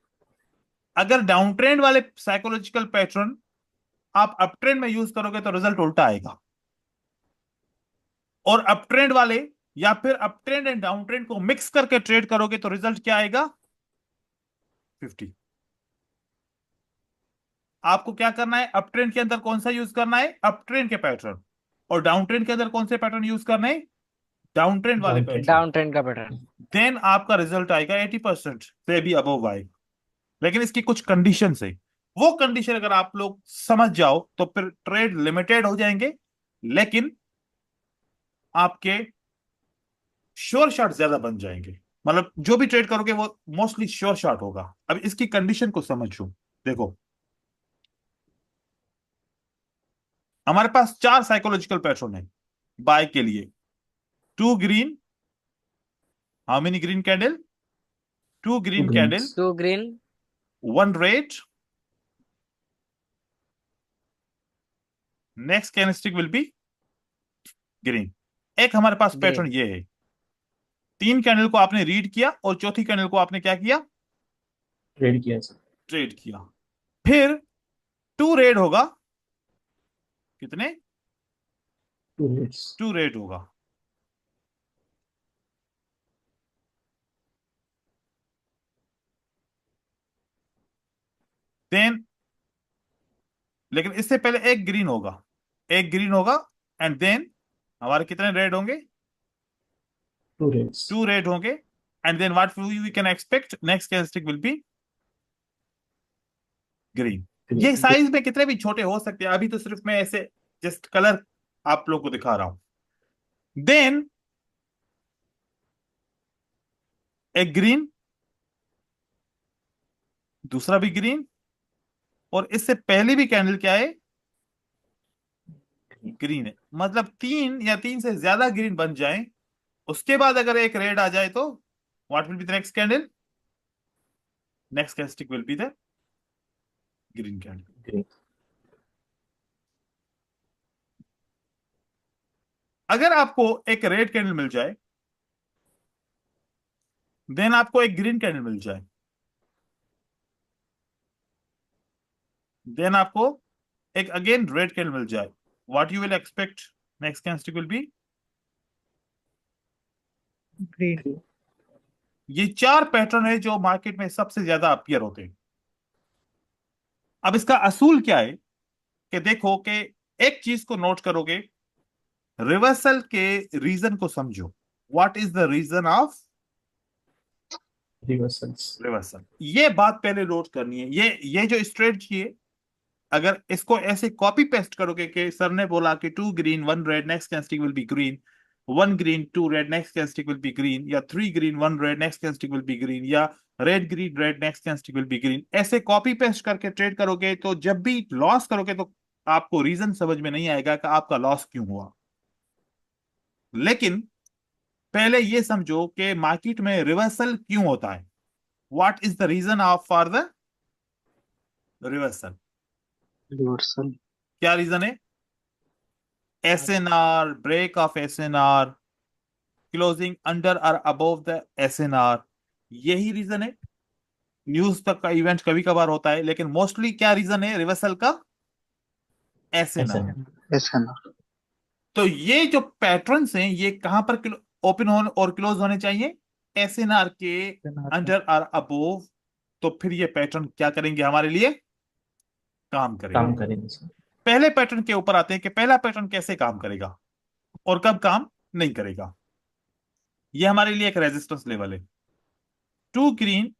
अगर डाउन ट्रेंड वाले साइकोलॉजिकल पैटर्न आप अप ट्रेंड में यूज करोगे तो रिजल्ट उल्टा आएगा। और अप ट्रेंड वाले या फिर up trend and down trend को मिक्स करके ट्रेड करोगे तो रिजल्ट क्या आएगा? 50। आपको क्या करना है? अप ट्रेंड के अंदर कौन सा यूज करना है? अप ट्रेंड के पैटर्न। और डाउन ट्रेंड के अंदर कौन से पैटर्न यूज करने हैं? डाउन ट्रेंड वाले down trend. Pattern. Down trend का पैटर्न। देन आपका रिजल्ट आएगा 80% से भी अबव आएगा। लेकिन इसकी कुछ कंडीशन है। वो कंडीशन अगर आप लोग समझ जाओ तो फिर ट्रेड लिमिटेड हो जाएंगे, लेकिन आपके श्योर शॉट ज्यादा बन जाएंगे। मतलब जो भी ट्रेड करोगे वो मोस्टली श्योर शॉट होगा। अब इसकी कंडीशन को समझो। देखो, हमारे पास 4 साइकोलॉजिकल पैटर्न है बाय के लिए। Two green, how many green candle? Two two green candle, greens. Two green. One red, next candlestick will be green. एक हमारे पास पैटर्न ग्रीन। ये है, 3 कैंडल को आपने रीड किया और चौथी कैंडल को आपने क्या किया? ट्रेड किया सर। ट्रेड किया। फिर टू रेड होगा। कितने? Two reds. टू रेड होगा। देन, लेकिन इससे पहले एक ग्रीन होगा, एक ग्रीन होगा, एंड देन हमारे कितने रेड होंगे? 2 reds. 2 रेड होंगे, and then what we can expect, next characteristic will be green. Green. ये साइज में कितने भी छोटे हो सकते हैं, अभी तो सिर्फ मैं ऐसे जस्ट कलर आप लोग को दिखा रहा हूं। देन एक ग्रीन, दूसरा भी ग्रीन, और इससे पहले भी कैंडल क्या है? ग्रीन है। मतलब 3 या 3 से ज्यादा ग्रीन बन जाए, उसके बाद अगर एक रेड आ जाए तो what will be the next candle? Next characteristic will be the green candle. Green. अगर आपको एक रेड कैंडल मिल जाए, देन आपको एक ग्रीन कैंडल मिल जाए, देन आपको एक अगेन रेड कैंडल मिल जाए, what you will expect, next characteristic will be green. ये 4 पैटर्न है जो मार्केट में सबसे ज्यादा अपीयर होते हैं। अब इसका असूल क्या है कि देखो कि एक चीज को नोट करोगे, रिवर्सल के रीजन को समझो। What is the reason of Reversals. Reversal? ये बात पहले नोट करनी है। ये जो स्ट्रेटजी है, अगर इसको ऐसे कॉपी पेस्ट करोगे कि सर ने बोला कि 2 green 1 red next characteristic will be green, 1 green 2 red next characteristic will be green, या 3 green 1 red next characteristic will be green, या red green red next characteristic will be green, ऐसे copy paste करके trade करोगे तो जब भी loss करोगे तो आपको रीजन समझ में नहीं आएगा कि आपका लॉस क्यों हुआ। लेकिन पहले ये समझो कि मार्केट में रिवर्सल क्यों होता है। What is the reason of for the reversal? Reversal. क्या रीजन है? SNR, break of SNR, closing under or above the SNR, यही रीजन है। न्यूज तक का इवेंट कभी कभार होता है, लेकिन मोस्टली क्या रीजन है रिवर्सल का? SNR। SNR. ऐसा ना। तो ये जो पैटर्न्स हैं ये कहां पर ओपन होने और क्लोज होने चाहिए? SNR के अंडर और अबोव। तो फिर ये पैटर्न क्या करेंगे हमारे लिए? काम करेंगे। काम करेंगे सर। पहले पैटर्न के ऊपर आते हैं कि पहला पैटर्न कैसे काम करेगा और कब काम नहीं करेगा। ये हमारे लिए एक रेजिस्टेंस लेवल है। 2 ग्रीन,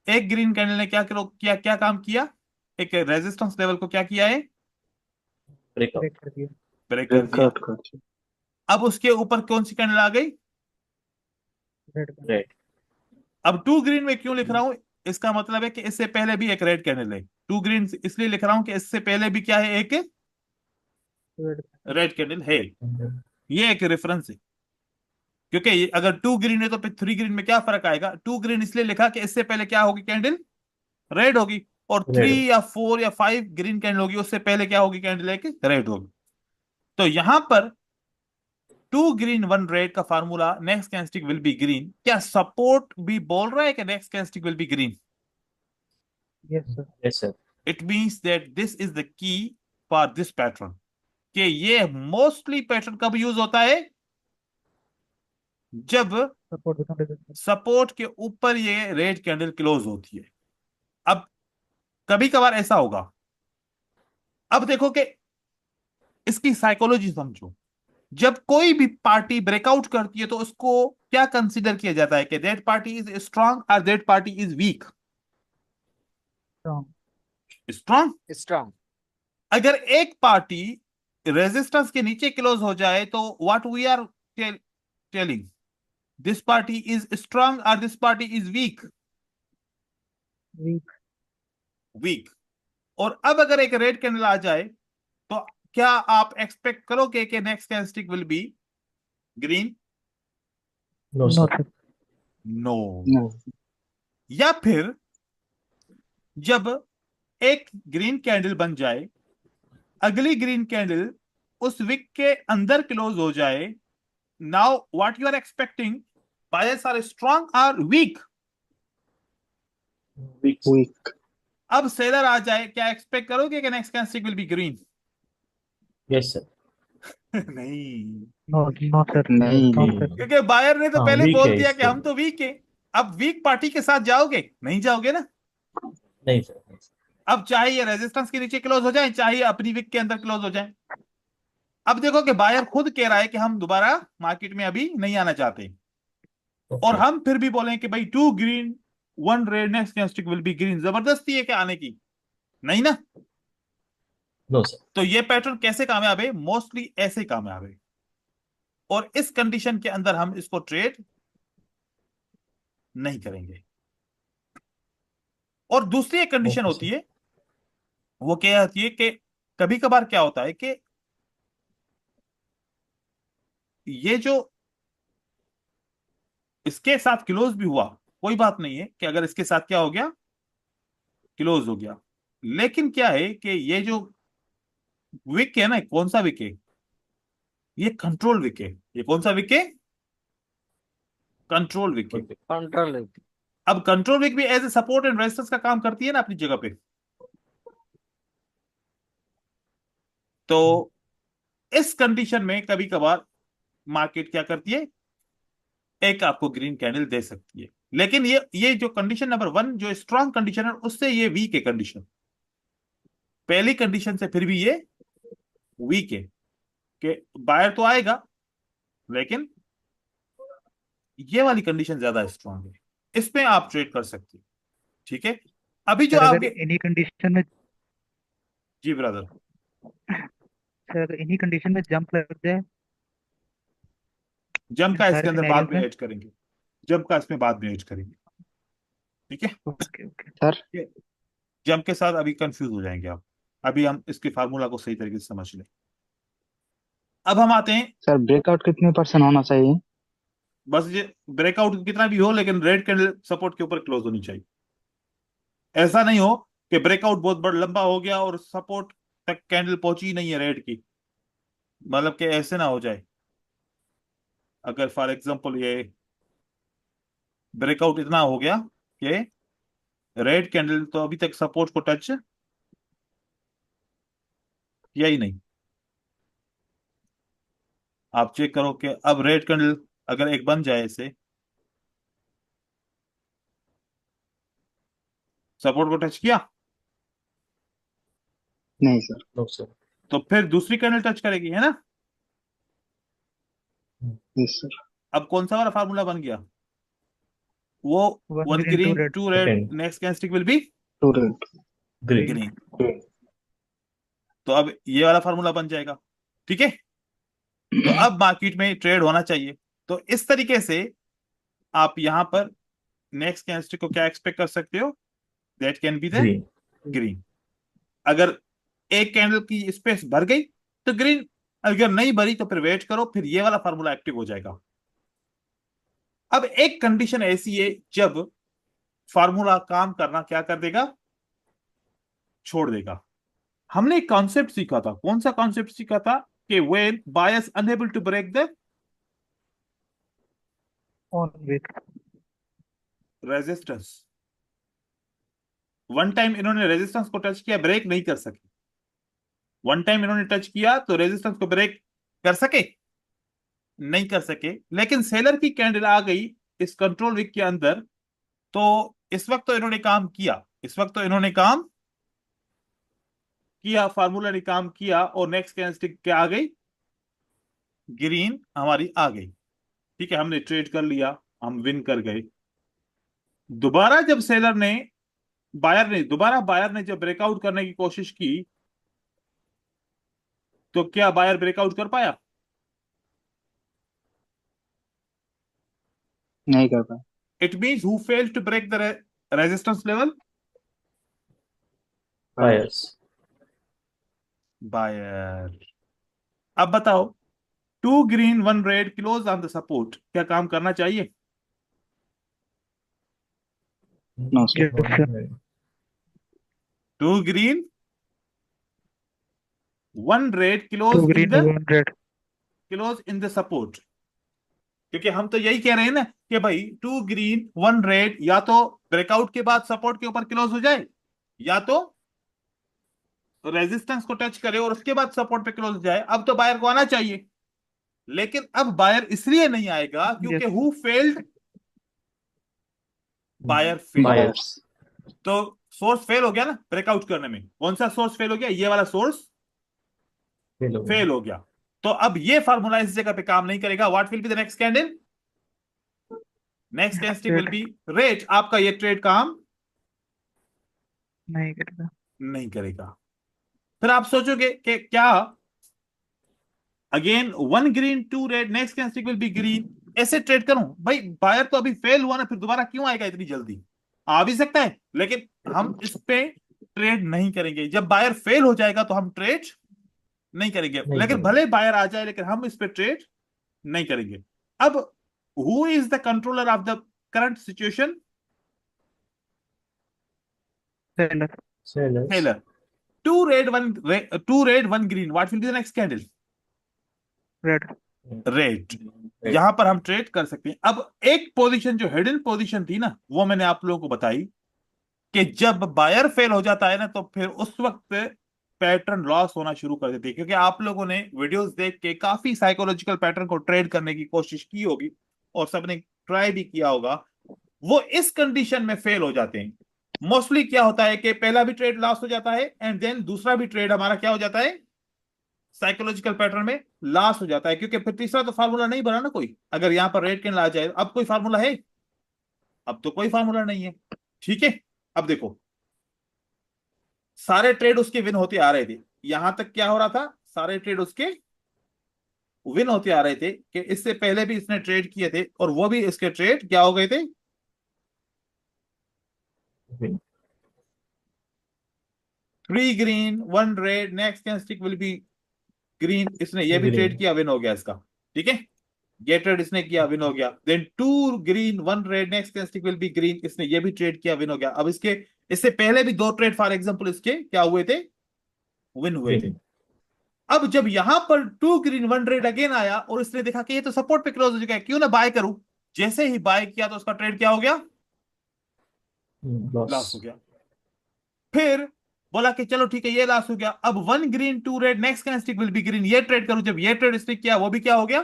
एक ग्रीन कैंडल ने क्या काम किया? एक रेजिस्टेंस लेवल को क्या किया है? ब्रेकआउट. ब्रेक कर दिया। ब्रेक कर दिया। ब्रेकआउट कर दिया। अब उसके ऊपर कौन सी कैंडल आ गई? Red red. अब 2 ग्रीन में क्यों लिख रहा हूं? इसका मतलब है कि इससे पहले भी एक रेड कैंडल है। 2 ग्रीन इसलिए लिख रहा हूं कि इससे पहले भी क्या है? एक रेड रेड कैंडल है। ये एक रेफरेंस है, क्योंकि अगर 2 ग्रीन है तो फिर 3 ग्रीन में क्या फर्क आएगा? 2 ग्रीन इसलिए लिखा कि इससे पहले क्या होगी? कैंडल रेड होगी, और 3 Red. या 4 या 5 ग्रीन कैंडल होगी, उससे पहले क्या होगी? कैंडल एक रेड होगी। तो यहां पर 2 ग्रीन 1 रेड का formula next candlestick will be green. क्या सपोर्ट भी बोल रहा है कि next candlestick will be green? Yes sir. Yes sir. It means that this is the key for this pattern, कि ये मोस्टली पैटर्न कब यूज होता है? जब सपोर्ट विथ रेजिस्टेंस। सपोर्ट के ऊपर ये रेड कैंडल क्लोज होती है। अब कभी कभार ऐसा होगा। अब देखो कि इसकी साइकोलॉजी समझो। जब कोई भी पार्टी ब्रेकआउट करती है तो उसको क्या कंसीडर किया जाता है कि दैट पार्टी इज स्ट्रांग और that party is week? Strong. Strong. Strong. अगर एक पार्टी रेजिस्टेंस के नीचे क्लोज हो जाए तो what we are telling, this party is strong और this party is weak? Weak. Weak. और अब अगर एक रेड कैंडल आ जाए तो क्या आप एक्सपेक्ट करोगे कि next candlestick will be green? No no sir. Sir. No. No. या फिर जब एक ग्रीन कैंडल बन जाए, अगली ग्रीन कैंडल उस विक के अंदर क्लोज हो जाए, now what you are expecting? Buyers are strong और वीक? Weak. वीक। अब सेलर आ जाए, क्या एक्सपेक्ट करोगे कि next candlestick will be green? Yes sir. नहीं, नो नो सर। नहीं। No sir. क्योंकि बायर ने तो हाँ, पहले weak बोल है दिया कि इसलिए. हम तो वीक है। अब वीक पार्टी के साथ जाओगे? नहीं जाओगे ना। नहीं सर, नहीं सर। अब चाहे ये रेजिस्टेंस के नीचे क्लोज हो जाए, चाहे ये अपनी विक के अंदर क्लोज हो जाए। अब देखो कि बायर खुद कह रहा है कि हम दोबारा मार्केट में अभी नहीं आना चाहते, और ओके। हम फिर भी बोलें कि भाई 2 green 1 red next candlestick will be green, जबरदस्ती है कि आने की नहीं ना। No sir. तो ये पैटर्न कैसे कामयाब है? मोस्टली ऐसे कामयाब है, और इस कंडीशन के अंदर हम इसको ट्रेड नहीं करेंगे। और दूसरी एक कंडीशन ओके होती सर। है, वो क्या होती है कि कभी कभार क्या होता है कि ये जो इसके साथ क्लोज भी हुआ, कोई बात नहीं है कि अगर इसके साथ क्या हो गया, क्लोज हो गया, लेकिन क्या है कि ये जो विक है ना, कौन सा विक है? ये कंट्रोल विक है। ये कौन सा विक है? कंट्रोल विक है। ओके। कंट्रोल। अब कंट्रोल विक भी as a support and resistance का काम करती है ना अपनी जगह पे। तो इस कंडीशन में कभी कभार मार्केट क्या करती है, एक आपको ग्रीन कैंडल दे सकती है, लेकिन ये जो कंडीशन नंबर 1 जो स्ट्रांग कंडीशन है, उससे ये वीक है कंडीशन। पहली कंडीशन से फिर भी ये वीक है कि बायर तो आएगा, लेकिन ये वाली कंडीशन ज्यादा स्ट्रांग है, इसमें आप ट्रेड कर सकते हो। ठीक है, अभी जो सर अगर आपके, इन्हीं कंडीशन में जी ब्रदर, सर अगर इन्हीं कंडीशन में जंप लग जाए जंप इन का सारे इसके अंदर बाद सिनेरियोज में में। ऐड करेंगे। जंप का इसमें बाद में ऐड करेंगे। ठीक है, ओके ओके। सर जंप के साथ अभी कंफ्यूज हो जाएंगे आप। अभी हम इसके फार्मूला को सही तरीके से समझ लें। अब हम आते हैं, सर ब्रेकआउट कितने % होना चाहिए? बस ये ब्रेकआउट कितना भी हो, लेकिन रेड कैंडल सपोर्ट के ऊपर क्लोज होनी चाहिए। ऐसा नहीं हो कि ब्रेकआउट बहुत बड़ा लंबा हो गया और सपोर्ट तक कैंडल पहुंची ही नहीं है रेड की, मतलब कि ऐसे ना हो जाए। अगर फॉर एग्जांपल ये ब्रेकआउट इतना हो गया कि रेड कैंडल तो अभी तक सपोर्ट को टच किया ही नहीं, आप चेक करो कि अब रेड कैंडल अगर एक बन जाए इसे, सपोर्ट को टच किया, नहीं सर। No sir. तो फिर दूसरी कैंडल टच करेगी, है ना। Yes sir. अब कौन सा वाला फार्मूला बन गया? वो one 1 green two green red 2 red second. Next candlestick will be two red. Green. Green. Green. तो अब ये वाला फार्मूला बन जाएगा। ठीक है, तो अब मार्केट में ट्रेड होना चाहिए। तो इस तरीके से आप यहां पर नेक्स्ट कैंडलस्टिक को क्या एक्सपेक्ट कर सकते हो? That can be the green. Green. अगर एक कैंडल की स्पेस भर गई तो ग्रीन, अगर नहीं भरी तो फिर वेट करो, फिर ये वाला फार्मूला एक्टिव हो जाएगा। अब एक कंडीशन ऐसी है जब फार्मूला काम करना क्या कर देगा, छोड़ देगा। हमने एक कॉन्सेप्ट सीखा था, कौन सा कॉन्सेप्ट सीखा था? कि when buyers unable to break the on wick. Resistance, one time इन्होंने रेजिस्टेंस को टच किया, ब्रेक नहीं कर सके। वन टाइम इन्होंने टच किया तो रेजिस्टेंस को ब्रेक कर सके, नहीं कर सके। लेकिन सेलर की कैंडल आ गई इस कंट्रोल विक के अंदर, तो इस वक्त तो इन्होंने काम किया, इस वक्त तो इन्होंने काम किया, फार्मूला ने काम किया, और नेक्स्ट कैंडलस्टिक क्या आ गई? ग्रीन हमारी आ गई। ठीक है, हमने ट्रेड कर लिया, हम विन कर गए। दोबारा जब सेलर ने, बायर ने जब ब्रेकआउट करने की कोशिश की, तो क्या बायर ब्रेकआउट कर पाया? नहीं कर पाए। It means who failed to break the resistance level? Buyers. Buyer. अब बताओ, 2 green 1 red close on the support, क्या काम करना चाहिए? No sir. Yes sir. 2 green 1 red to close in green the, one red. Close in the support. क्योंकि हम तो यही कह रहे हैं ना कि भाई 2 ग्रीन 1 रेड या तो ब्रेकआउट के बाद सपोर्ट के ऊपर क्लोज हो जाए, या तो रेजिस्टेंस को टच करे और उसके बाद सपोर्ट पे क्लोज हो जाए। अब तो बायर को आना चाहिए, लेकिन अब बायर इसलिए नहीं आएगा क्योंकि yes. Who failed? Buyer failed. Buyers. तो सोर्स फेल हो गया ना ब्रेकआउट करने में। कौन सा सोर्स फेल हो गया? ये वाला सोर्स फेल हो फेल गया। हो गया। तो अब ये फार्मूला इस जगह पे काम नहीं करेगा। What will be the next candle? Next candlestick will red be red. आपका ये ट्रेड काम नहीं करेगा। नहीं करेगा। फिर आप सोचोगे कि क्या again one green two red, next candlestick will be green, ऐसे ट्रेड करूं? भाई बायर तो अभी फेल हुआ ना, फिर दोबारा क्यों आएगा इतनी जल्दी? आ भी सकता है, लेकिन हम इस पे ट्रेड नहीं करेंगे। जब बायर फेल हो जाएगा तो हम ट्रेड नहीं करेंगे, नहीं लेकिन करेंगे। भले बायर आ जाए लेकिन हम इस पे ट्रेड नहीं करेंगे। अब who is the controller of the current situation? Seller. Sellers. Seller. Two red one green, what will be the next candle? Red. Red. यहां पर हम ट्रेड कर सकते हैं। अब एक पोजीशन जो हिडन पोजीशन थी ना, वो मैंने आप लोगों को बताई कि जब बायर फेल हो जाता है ना, तो फिर उस वक्त पैटर्न लॉस होना शुरू कर देते हैं। क्योंकि आप लोगों ने वीडियोस देख के काफी साइकोलॉजिकल पैटर्न को ट्रेड करने की कोशिश की होगी और सबने ट्राई भी किया होगा। वो इस कंडीशन में फेल हो जाते हैं। मोस्टली क्या होता है कि पहला भी ट्रेड लॉस हो जाता है एंड देन दूसरा भी ट्रेड हमारा क्या हो जाता है, साइकोलॉजिकल पैटर्न में लॉस हो जाता है। क्योंकि फिर तीसरा तो फार्मूला नहीं बना ना कोई। अगर यहां पर रेट कैंडल आ जाए, अब कोई फार्मूला है? अब तो कोई फार्मूला नहीं है। ठीक है, अब देखो सारे ट्रेड उसके विन होते आ रहे थे। यहां तक क्या हो रहा था, सारे ट्रेड उसके विन होते आ रहे थे कि इससे पहले भी इसने ट्रेड किए थे और वो भी इसके ट्रेड क्या हो गए थे, Win. 3 green 1 red, next candlestick will be green. इसने ये भी ट्रेड Green. किया, विन हो गया इसका। ठीक है, ये ट्रेड इसने किया, विन हो गया। Then 2 green 1 red, next candlestick will be green. इसने ये भी ट्रेड किया, विन हो गया। अब इसके इससे पहले भी दो ट्रेड फॉर एग्जांपल इसके क्या हुए थे, विन हुए थे। Win. अब जब यहां पर 2 ग्रीन 1 रेड अगेन आया और इसने देखा कि ये तो सपोर्ट पे क्लोज हो चुका है, क्यों ना बाय करूं। जैसे ही बाय किया तो उसका ट्रेड क्या हो गया, लॉस हो Loss. गया। फिर बोला कि चलो ठीक है ये लॉस हो गया, अब 1 green 2 red, next candlestick will be green, ये ट्रेड करूं। जब ये ट्रेड इसने किया वो भी क्या हो गया,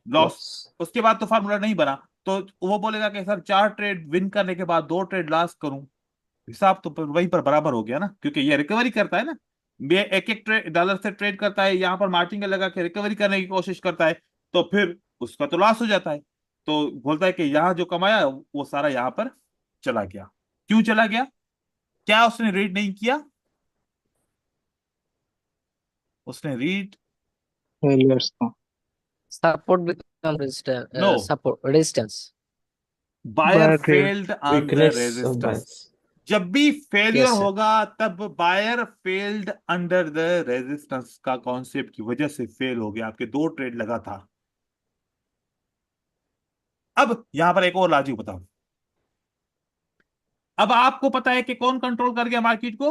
लॉस। Loss. उसके बाद तो फार्मूला नहीं बना। तो वो बोलेगा कि सर 4 ट्रेड विन करने के बाद 2 ट्रेड लॉस करूं, हिसाब तो वहीं पर बराबर हो गया ना, क्योंकि ये रिकवरी करता है ना। ये एक एक ट्रेड डॉलर से ट्रेड करता है, यहां पर मार्जिन लगा के रिकवरी करने की कोशिश करता है, तो फिर उसका तो लॉस हो जाता है। तो बोलता है कि यहां जो कमाया वो सारा यहां पर चला गया। क्यों चला गया? क्या उसने रीड नहीं किया? उसने रीड failures था। Support become resistance. No, Support resistance. Buyer buyer fail. Failed on the Weakness of resistance. buyers. जब भी फेलियर Yes, sir. होगा तब buyer failed under the resistance का कॉन्सेप्ट की वजह से फेल हो गया। आपके दो ट्रेड लगा था। अब यहां पर एक और लॉजिक बताओ। अब आपको पता है कि कौन कंट्रोल कर गया मार्केट को?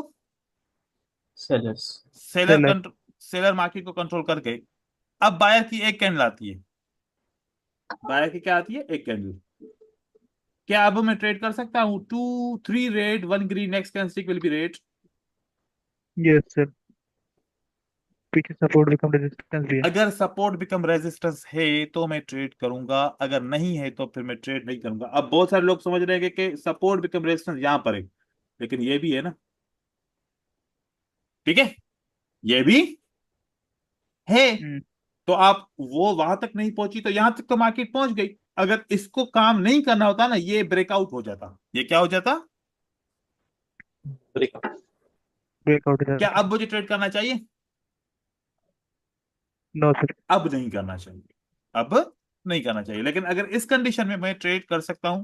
Sellers. Seller seller. Control, seller market को कंट्रोल कर गए। अब बायर की एक कैंडल आती है। बायर की क्या आती है? एक कैंडल। क्या अब मैं ट्रेड कर सकता हूं 2 3 red 1 green, next candlestick will B red? Yes sir. पीछे सपोर्ट बिकम रेजिस्टेंस भी है। अगर सपोर्ट बिकम रेजिस्टेंस है तो मैं ट्रेड करूंगा, अगर नहीं है तो फिर मैं ट्रेड नहीं करूंगा। अब बहुत सारे लोग समझ रहे हैं कि सपोर्ट बिकम रेजिस्टेंस यहां पर है, लेकिन ये भी है ना। ठीक है, ये भी है। हम्म। तो आप वो वहां तक नहीं पहुंची तो यहां तक तो मार्केट पहुंच गई। अगर इसको काम नहीं करना होता ना, ये ब्रेकआउट हो जाता। ये क्या हो जाता? Break. ब्रेकआउट क्या जाता। अब मुझे ट्रेड करना चाहिए? No sir. अब नहीं करना चाहिए, अब नहीं करना चाहिए। लेकिन अगर इस कंडीशन में मैं ट्रेड कर सकता हूं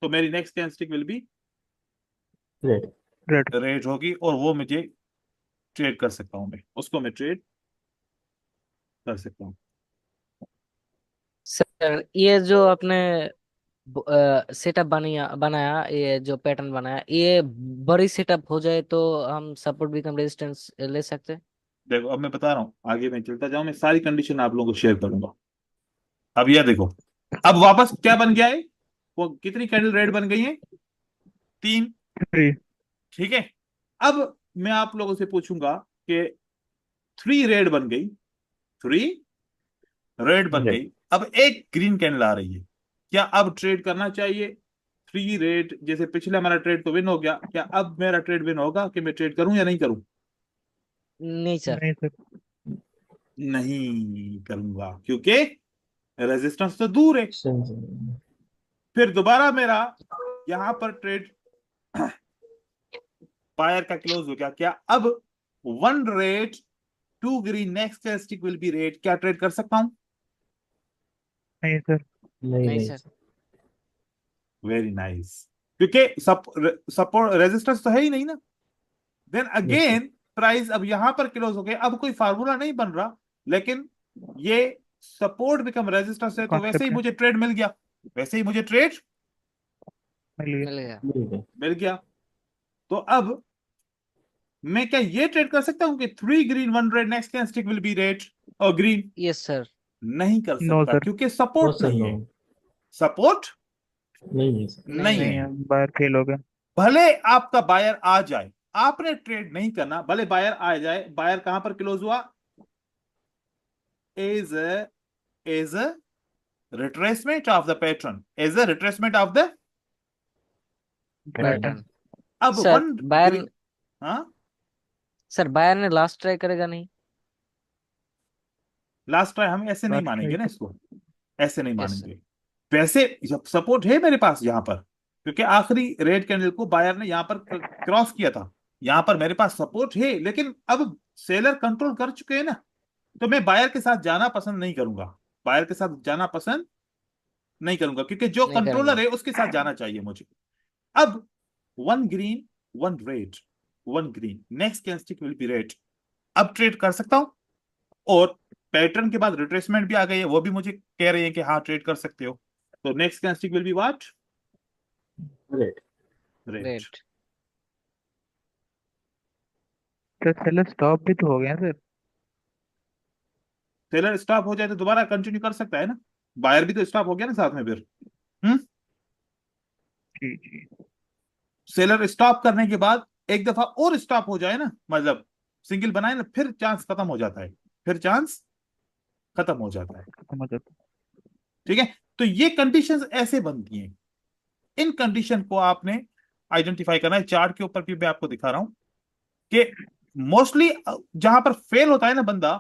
तो मेरी next candlestick will B Red. Red. Rate होगी और वो मुझे ट्रेड कर सकता हूं, मैं उसको मैं ट्रेड कर सकता हूं। सर ये जो आपने सेटअप बनाया ये जो पैटर्न बनाया ये बड़ी सेटअप हो जाए तो हम सपोर्ट बिकम रेजिस्टेंस ले सकते हैं। देखो अब मैं बता रहा हूं, आगे मैं चलता जाऊं, मैं सारी कंडीशन आप लोगों को शेयर करूंगा। अब ये देखो, अब वापस क्या बन गया है, वो कितनी कैंडल रेड बन गई है? 3। थ्री। ठीक है, अब मैं आप लोगों से पूछूंगा कि 3 रेड बन गई, 3 रेड बन Red. गई, अब एक ग्रीन कैंडल आ रही है, क्या अब ट्रेड करना चाहिए 3 रेट, जैसे पिछले हमारा ट्रेड तो विन हो गया, क्या अब मेरा ट्रेड विन होगा कि मैं ट्रेड करूं या नहीं करूं? नहीं सर। नहीं सर। नहीं करूंगा क्योंकि रेजिस्टेंस तो दूर है। सही सही। फिर दोबारा मेरा यहां पर ट्रेड बायर का क्लोज हो गया, क्या अब 1 red 2 green next candlestick will be red, क्या ट्रेड कर सकता हूं? नहीं सर। नहीं नहीं नहीं सर। सर। वेरी नाइस, क्योंकि सपोर्ट रेजिस्टेंस तो है ही नहीं ना। Then yes sir. Again price अब यहां पर क्लोज हो गया, अब कोई फार्मूला नहीं बन रहा, लेकिन ये सपोर्ट बिकम रेजिस्टेंस है, तो वैसे ही कॉन्सेप्ट है। मुझे ट्रेड मिल गया, वैसे ही मुझे ट्रेड मिल गया। मिल गया। मिल गया। मिल गया। तो अब मैं क्या ये ट्रेड कर सकता हूं कि 3 green 1 red next candlestick will B red और ग्रीन? Yes sir. नहीं कर नो सकता सर। क्योंकि नो सपोर्ट सर नहीं नो। है, सपोर्ट नहीं है सर। नहीं नहीं है। नहीं है। है, बाहर फेल हो गया। भले आपका बायर आ जाए, आपने ट्रेड नहीं करना, भले बायर आ जाए। बायर कहां पर क्लोज हुआ? is a is a retracement of the pattern, is a retracement of the pattern. Pattern. अब सर 1 बायर, ग्रीन। हाँ, सर बायर ने लास्ट ट्राई करेगा नहीं? लास्ट ट्राई हम ऐसे नहीं लास्ट मानेंगे ना ट्राई। इसको, ऐसे नहीं यस सर। मानेंगे। वैसे जब सपोर्ट है मेरे पास यहां पर, क्योंकि आखिरी रेड कैंडल को बायर ने यहां पर क्रॉस किया था, यहां पर मेरे पास सपोर्ट है, लेकिन अब सेलर कंट्रोल कर चुके हैं ना, तो मैं बायर के साथ जाना पसंद नहीं करूंगा। बायर के साथ जाना पसंद नहीं करूंगा, क्योंकि जो नहीं कंट्रोलर करेंगे। है उसके साथ जाना चाहिए मुझे। अब 1 green 1 red, 1 green next candlestick will B red, अब ट्रेड कर सकता हूं। और पैटर्न के बाद रिट्रेसमेंट भी आ गई है, वो भी मुझे कह रहे हैं कि हाँ ट्रेड कर सकते हो। तो next candlestick will be what? Rate. Red. Rate. Sir seller stop भी तो हो गया सर। सेलर स्टॉप हो जाए तो दोबारा कंटिन्यू कर सकता है ना, बायर भी तो स्टॉप हो गया ना साथ में फिर। जी जी। सेलर स्टॉप करने के बाद एक दफा और स्टॉप हो जाए ना, मतलब सिंगल बनाए ना, फिर चांस खत्म हो जाता है, फिर चांस खत्म हो जाता है। समझ आता। ठीक है, तो ये कंडीशंस ऐसे बनती हैं। इन कंडीशन को आपने आइडेंटिफाई करना है। चार्ट के ऊपर भी मैं आपको दिखा रहा हूं कि मोस्टली जहां पर फेल होता है ना बंदा,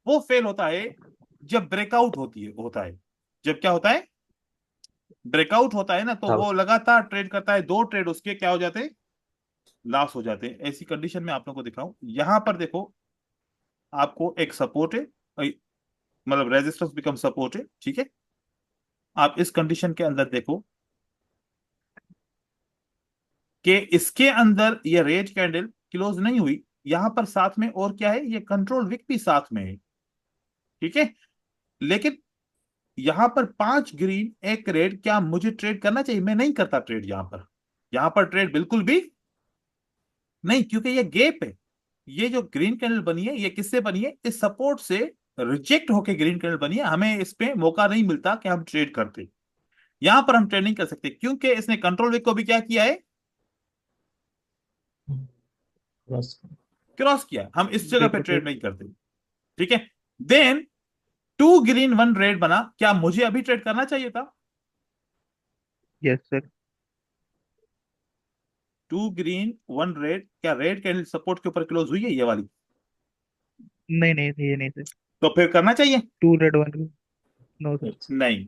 वो फेल होता है जब ब्रेकआउट होता है। जब क्या होता है? ब्रेकआउट होता है ना, तो वो आउट। लगातार ट्रेड करता है, 2 ट्रेड उसके क्या हो जाते हैं? लॉस हो जाते हैं। ऐसी कंडीशन में आप लोगों को दिखाऊं, यहां पर देखो, आपको एक सपोर्ट है, मतलब रेजिस्टेंस बिकम सपोर्ट है, ठीक है। आप इस कंडीशन के अंदर देखो कि इसके अंदर ये रेड कैंडल क्लोज नहीं हुई, यहां पर साथ में और क्या है? ये कंट्रोल विक भी साथ में है, ठीक है। लेकिन यहां पर 5 ग्रीन 1 रेड, क्या मुझे ट्रेड करना चाहिए? मैं नहीं करता ट्रेड यहां पर, यहां पर ट्रेड बिल्कुल भी नहीं, क्योंकि ये गैप है। ये जो ग्रीन कैंडल बनी है, ये किससे बनी है? इस सपोर्ट से रिजेक्ट होके ग्रीन कैंडल बनी है, हमें इस पे मौका नहीं मिलता कि हम ट्रेड करते। यहां पर हम ट्रेड नहीं कर सकते क्योंकि इसने कंट्रोल विक को भी क्या किया है? बस। क्रॉस किया। हम इस जगह पे ट्रेड डिपोजिट। नहीं करते, ठीक है। देन 2 ग्रीन 1 रेड बना, क्या मुझे अभी ट्रेड करना चाहिए था? Yes sir. 2 ग्रीन 1 रेड, क्या रेड कैंडल सपोर्ट के ऊपर क्लोज हुई है ये वाली? नहीं नहीं ये नहीं सर। तो फिर करना चाहिए? 2 रेड 1। No sir. यस। नहीं।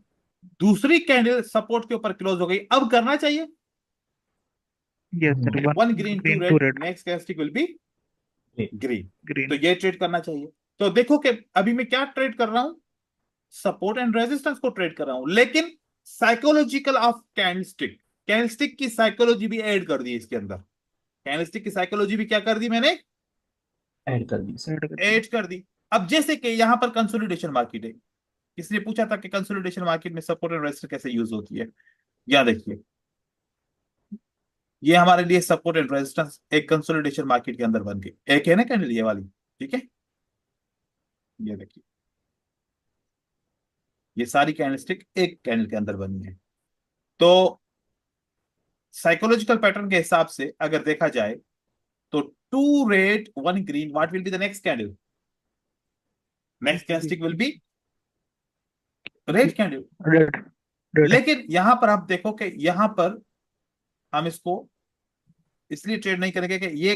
दूसरी कैंडल सपोर्ट के ऊपर क्लोज हो गई, अब करना चाहिए? Yes sir. 1 1 green 2 green 2 red red. Next candlestick will be green. तो ग्रीन। ये ट्रेड करना चाहिए। तो देखो कि अभी मैं क्या ट्रेड कर रहा हूं? सपोर्ट एंड रेजिस्टेंस को ट्रेड कर रहा हूं, लेकिन साइकोलॉजिकल ऑफ कैंडलस्टिक, कैंडलस्टिक की साइकोलॉजी भी ऐड कर दी इसके अंदर। कैंडलस्टिक की साइकोलॉजी भी क्या कर दी मैंने? ऐड कर दी सर। ऐड कर दिया। ऐड कर दी। अब जैसे कि यहां पर कंसोलिडेशन मार्केट है, किसी ने पूछा था कि कंसोलिडेशन मार्केट में सपोर्ट एंड रेजिस्टेंस कैसे यूज होती है। यहां देखिए, ये हमारे लिए सपोर्ट एंड रेजिस्टेंस एक कंसोलिडेशन मार्केट के अंदर बन गई, एक है ना कैंडल ये वाली, ठीक है। ये देखिए, ये सारी कैंडलस्टिक एक कैंडल के अंदर बनी है। तो साइकोलॉजिकल पैटर्न के हिसाब से अगर देखा जाए, तो 2 red 1 green, what will be the next candle? Next candlestick will B red candle. Red. Red. लेकिन यहां पर आप देखो कि यहां पर हम इसको इसलिए ट्रेड नहीं करेंगे कि ये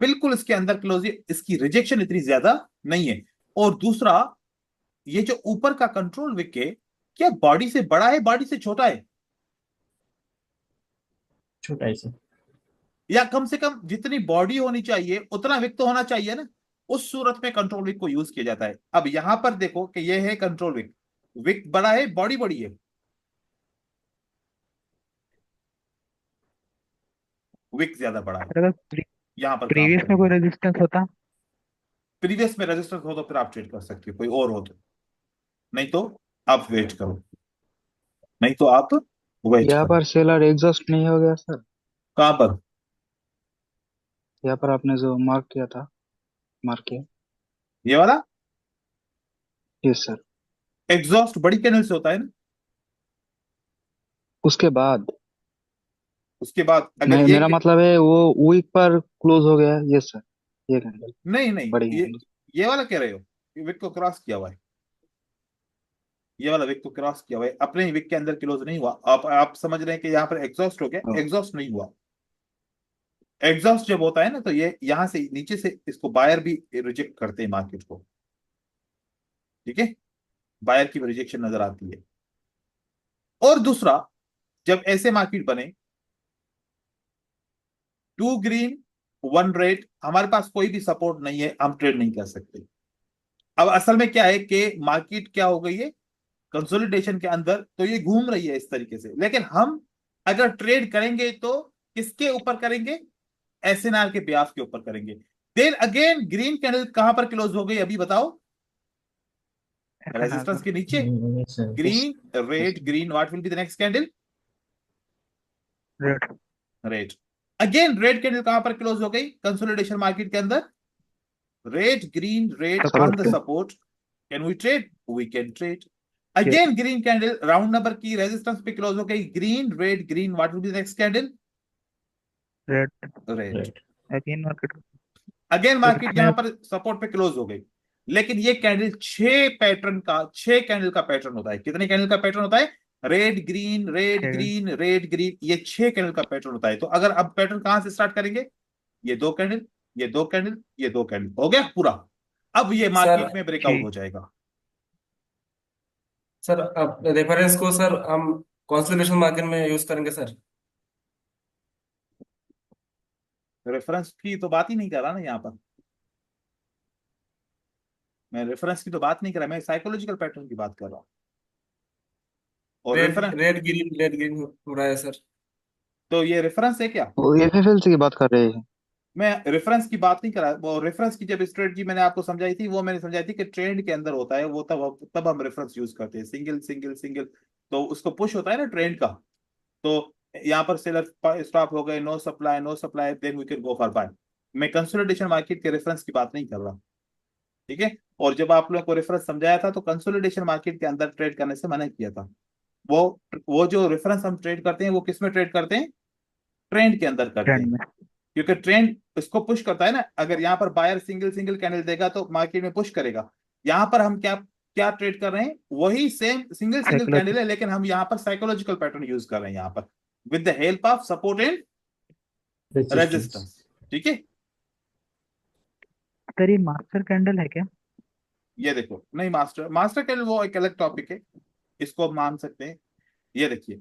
बिल्कुल इसके अंदर क्लोज है, इसकी रिजेक्शन इतनी ज्यादा नहीं है। और दूसरा, ये जो ऊपर का कंट्रोल विक है, क्या बॉडी से बड़ा है बॉडी से छोटा है? छोटा ही सर। या कम से कम जितनी बॉडी होनी चाहिए उतना विक तो होना चाहिए ना। उस सूरत में कंट्रोल विक को यूज किया जाता है। अब यहां पर देखो कि ये है कंट्रोल विक, विक बड़ा है बॉडी बड़ी है, विक ज्यादा बड़ा है। सर अगर यहां पर काम प्रीवियस में करेंगे। कोई रेजिस्टेंस होता? प्रीवियस में रेजिस्टेंस हो तो फिर आप ट्रेड कर सकते हो, कोई और हो तो। नहीं तो आप वेट करो, नहीं तो आप वेट यहाँ करो। पर सेलर एग्जॉस्ट नहीं हो गया सर? कहां पर? यहाँ पर आपने जो मार्क किया था, मार्क किया। ये वाला यस सर। एग्जॉस्ट बड़ी कैंडल से होता है ना। उसके बाद उसके बाद अगर मैं, ये मेरा मतलब है वो वीक पर क्लोज हो गया। यस सर, ये कैंडल नहीं नहीं, बड़ी ये कैंडल। ये वाला कह रहे हो, ये विक को क्रॉस किया हुआ है। ये वाला विक को क्रॉस किया हुआ है, अपने ही विक के अंदर क्लोज नहीं हुआ। आप समझ रहे हैं कि यहाँ पर एग्जॉस्ट हो गया, एग्जॉस्ट नहीं हुआ। एग्जॉस्ट जब होता है ना तो ये यहां से नीचे से इसको बायर भी रिजेक्ट करते हैं मार्केट को। ठीक है, बायर की रिजेक्शन नजर आती है। और दूसरा, जब ऐसे मार्केट बने, 2 ग्रीन 1 रेड, हमारे पास कोई भी सपोर्ट नहीं है, हम ट्रेड नहीं कर सकते। अब असल में क्या है कि मार्केट क्या हो गई है कंसोलिडेशन के अंदर, तो ये घूम रही है इस तरीके से। लेकिन हम अगर ट्रेड करेंगे तो किसके ऊपर करेंगे? एसएनआर के ब्याज के ऊपर करेंगे। देन अगेन ग्रीन कैंडल कहां पर क्लोज हो गई अभी बताओ? SNR रेजिस्टेंस पर। के नीचे। Sir yes. Green red green, what will be the next candle? Red. Red. Again red candle कहां पर क्लोज हो गई कंसोलिडेशन मार्केट के अंदर? Red green red on support the पे। Support. Can we trade? We can trade. Yes. Again green candle round number की resistance पे close हो गई, green red green, what will be the next candle? Red. Red. Right. Again market. Again sir market इसमें यहां पर support पे close हो गई। लेकिन ये कैंडल 6 कैंडल का पैटर्न होता है। कितने कैंडल का पैटर्न होता है? Red green red 6। Green red green, ये 6 कैंडल का पैटर्न होता है। तो अगर अब पैटर्न कहां से स्टार्ट करेंगे? ये 2 कैंडल, ये 2 कैंडल, ये 2 कैंडल, हो गया पूरा। अब ये सर मार्केट में ब्रेकआउट हो ठीक। जाएगा। सर अब रेफरेंस को सर हम कंसोलिडेशन मार्केट में यूज करेंगे सर। रेफरेंस की तो बात ही नहीं कर रहा ना यहाँ पर, मैं रेफरेंस की तो बात नहीं कर रहा, मैं साइकोलॉजिकल पैटर्न की बात कर रहा हूँ। और रेड रेफरेंस, रेड ग्रीन हो रहा है सर। तो ये रेफरेंस है क्या? वो एफएफएल से की बात कर रहे हैं। मैं रेफरेंस की बात नहीं कर रहा। वो रेफरेंस की जब स्ट्रेटजी मैंने आपको समझाई थी, वो मैंने समझाई थी कि ट्रेंड के अंदर होता है वो, तब हम रेफरेंस यूज करते हैं, सिंगल सिंगल सिंगल। तो उसको पुश होता है ना ट्रेंड का। तो यहाँ पर सेलर स्टॉप हो गए, no supply no supply, then we can go for buy. मैं कंसोलिडेशन मार्केट के रेफरेंस की बात नहीं कर रहा। ठीक है। और जब आप लोगों को रेफरेंस समझाया था तो कंसोलिडेशन मार्केट के अंदर ट्रेड करने से मना किया था। वो जो रेफरेंस हम ट्रेड करते हैं वो किस में ट्रेड करते हैं? ट्रेंड के अंदर करते ट्रेंड हैं। में। क्योंकि ट्रेंड इसको पुश करता है ना। अगर यहाँ पर बायर सिंगल सिंगल कैंडल देगा तो मार्केट में पुश करेगा। यहाँ पर हम क्या क्या ट्रेड कर रहे हैं? वही same single single psychology. Candle है, लेकिन हम यहाँ पर साइकोलॉजिकल पैटर्न यूज कर रहे हैं यहाँ पर, with the help of support and resistance. Resistance. ठीक है। सर ये मास्टर कैंडल है क्या? ये देखो, नहीं मास्टर मास्टर कैंडल वो एक अलग टॉपिक है, इसको हम मान सकते हैं। ये देखिए,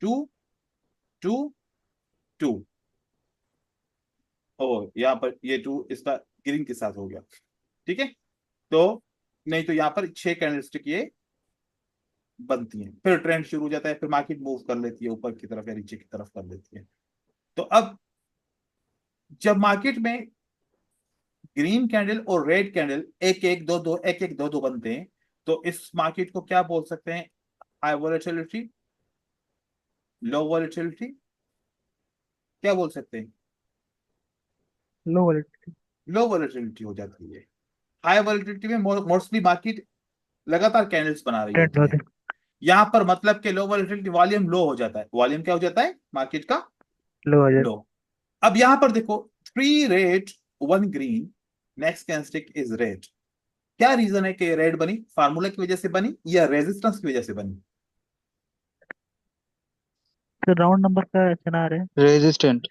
2 2 2, ओ यहाँ पर ये 2 इसका ग्रीन के साथ हो गया। ठीक है। तो नहीं तो यहाँ पर 6 कैंडलस्टिक ये बनती हैं, फिर ट्रेंड शुरू हो जाता है, फिर मार्केट मूव कर लेती है ऊपर की तरफ या नीचे की तरफ कर लेती है। तो अब जब मार्केट में ग्रीन कैंडल और रेड कैंडल एक एक दो दो एक एक दो दो बनते हैं, तो इस मार्केट को क्या बोल सकते हैं? हाई वॉलेटिलिटी, लो वॉलेटिलिटी, क्या बोल सकते हैं? लो वॉलेटिलिटी। लो वॉलेटिलिटी हो जाती है। हाई वॉलेटिलिटी में मोस्टली मार्केट लगातार कैंडल्स बना रही ट्रेंड होती है। होते। यहां पर मतलब कि लो वॉलेटिलिटी, वॉल्यूम लो हो जाता है। वॉल्यूम क्या हो जाता है मार्केट का? लो हो जाए। लो। अब यहां पर देखो, 3 red 1 green, next candlestick is red. क्या रीजन है कि रेड बनी? फार्मूला की वजह से बनी या रेजिस्टेंस की वजह से बनी? सर राउंड नंबर का एसएनआर है। रेजिस्टेंट।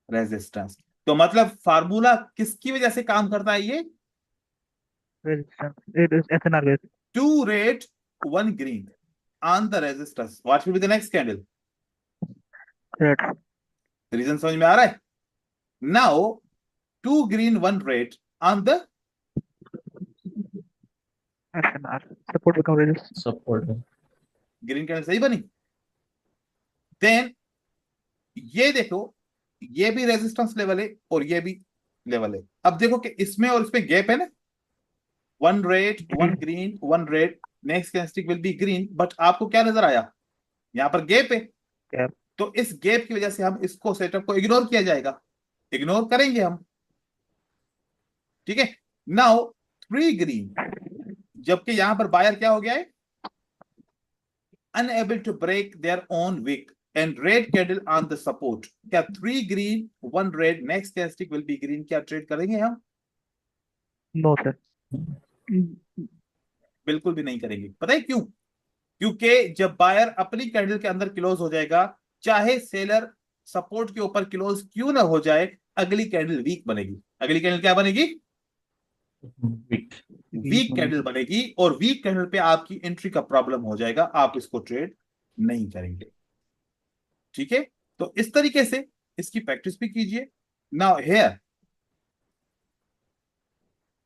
रेजिस्टेंस। तो मतलब फार्मूला किसकी वजह से काम करता है ये? Resistance SNR base. Two red one green on the resistance, what will be the next candle? Red. Reason समझ में आ रहा है? Now two green one red on the SNR support become resistance. Support. Green candle सही बनी। Then ये देखो, ये भी रेजिस्टेंस लेवल है और ये भी लेवल है। अब देखो कि इसमें और इसमें गैप है ना, one red one green one red, next candlestick will be green, but आपको क्या नजर आया? यहां पर गैप है। गैप। तो इस गैप की वजह से हम इसको सेटअप को इग्नोर किया जाएगा, इग्नोर करेंगे हम। ठीक है। नाउ थ्री ग्रीन, जबकि यहां पर बायर क्या हो गया है? Unable to break their own wick and red candle on the support. क्या three green one red next candlestick will be green, क्या ट्रेड करेंगे हम? No sir. बिल्कुल भी नहीं करेंगे। पता है क्यों? क्योंकि जब बायर अपनी कैंडल के अंदर क्लोज हो जाएगा, चाहे सेलर सपोर्ट के ऊपर क्लोज क्यों ना हो जाए, अगली कैंडल वीक बनेगी। अगली कैंडल क्या बनेगी? वीक। वीक कैंडल बनेगी, और वीक कैंडल पे आपकी एंट्री का प्रॉब्लम हो जाएगा, आप इसको ट्रेड नहीं करेंगे। ठीक है। तो इस तरीके से इसकी प्रैक्टिस भी कीजिए। Now here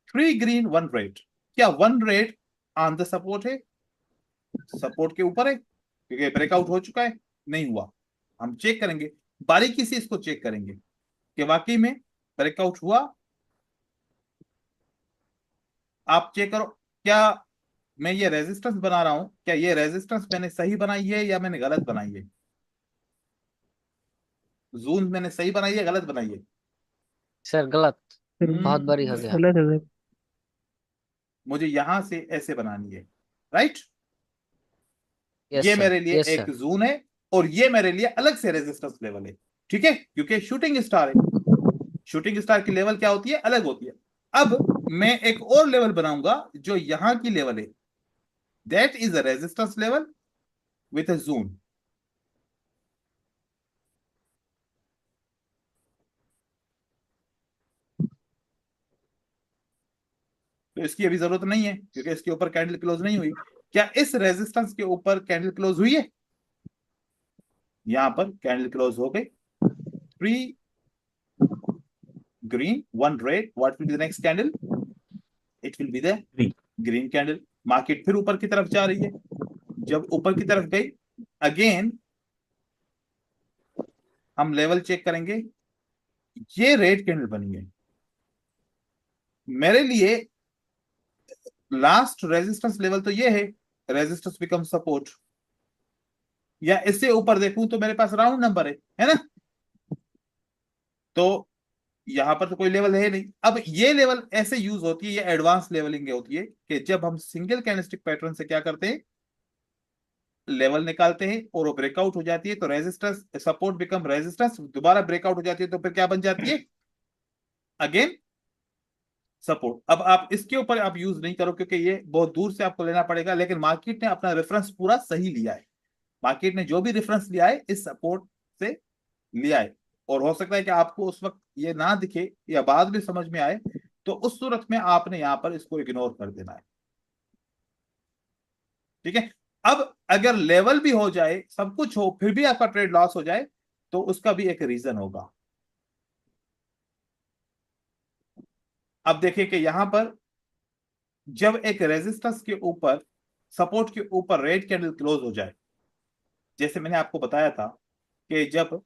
three green one red, क्या one red on the support है? सपोर्ट के ऊपर है क्योंकि ब्रेकआउट हो चुका है? नहीं हुआ। हम चेक करेंगे, बारीकी से इसको चेक करेंगे कि वाकई में ब्रेकआउट हुआ। आप चेक करो, क्या मैं ये रेजिस्टेंस बना रहा हूं, क्या ये रेजिस्टेंस मैंने सही बनाई है या मैंने गलत बनाई है? जोन मैंने सही बनाई है गलत बनाई है? सर गलत, बहुत बड़ी हो गया। गलत है सर। मुझे यहां से ऐसे बनानी है, राइट? यस ये सर, मेरे लिए यस एक सर। जोन है और ये मेरे लिए अलग से रेजिस्टेंस लेवल है। ठीक है, क्योंकि शूटिंग स्टार है, शूटिंग स्टार की लेवल क्या होती है? अलग होती है। अब मैं एक और लेवल बनाऊंगा जो यहां की लेवल है, that is a resistance level with a zone. तो इसकी अभी जरूरत नहीं है क्योंकि इसके ऊपर कैंडल क्लोज नहीं हुई। क्या इस रेजिस्टेंस के ऊपर कैंडल क्लोज हुई है? यहां पर कैंडल क्लोज हो गई। Three green one red, what will be the next candle? It will be the Green. Green candle. Market फिर ऊपर की तरफ जा रही है। जब ऊपर की तरफ गई, अगेन हम लेवल चेक करेंगे। ये रेड कैंडल बनी है मेरे लिए। लास्ट रेजिस्टेंस लेवल तो ये है, रेजिस्टेंस बिकम सपोर्ट। या इससे ऊपर देखूं तो मेरे पास राउंड नंबर है ना? तो यहां पर तो कोई लेवल है नहीं। अब ये लेवल ऐसे यूज होती है, ये एडवांस लेवलिंग होती है कि जब हम सिंगल कैंडलस्टिक पैटर्न से क्या करते हैं, लेवल निकालते हैं और वो ब्रेकआउट हो जाती है तो रेजिस्टेंस सपोर्ट बिकम रेजिस्टेंस, दोबारा ब्रेकआउट हो जाती है तो फिर क्या बन जाती है? Again support. अब आप इसके ऊपर आप यूज नहीं करो क्योंकि ये बहुत दूर से आपको लेना पड़ेगा, लेकिन मार्केट ने अपना रेफरेंस पूरा सही लिया है। मार्केट ने जो भी रेफरेंस लिया है इस सपोर्ट से लिया है। और हो सकता है कि आपको उस वक्त ये ना दिखे या बाद में समझ में आए, तो उस सूरत में आपने यहां पर इसको इग्नोर कर देना है। ठीक है। अब अगर लेवल भी हो जाए, सब कुछ हो, फिर भी आपका ट्रेड लॉस हो जाए, तो उसका भी एक रीजन होगा। अब देखिए कि यहां पर जब एक रेजिस्टेंस के ऊपर, सपोर्ट के ऊपर रेड कैंडल क्लोज हो जाए, जैसे मैंने आपको बताया था कि जब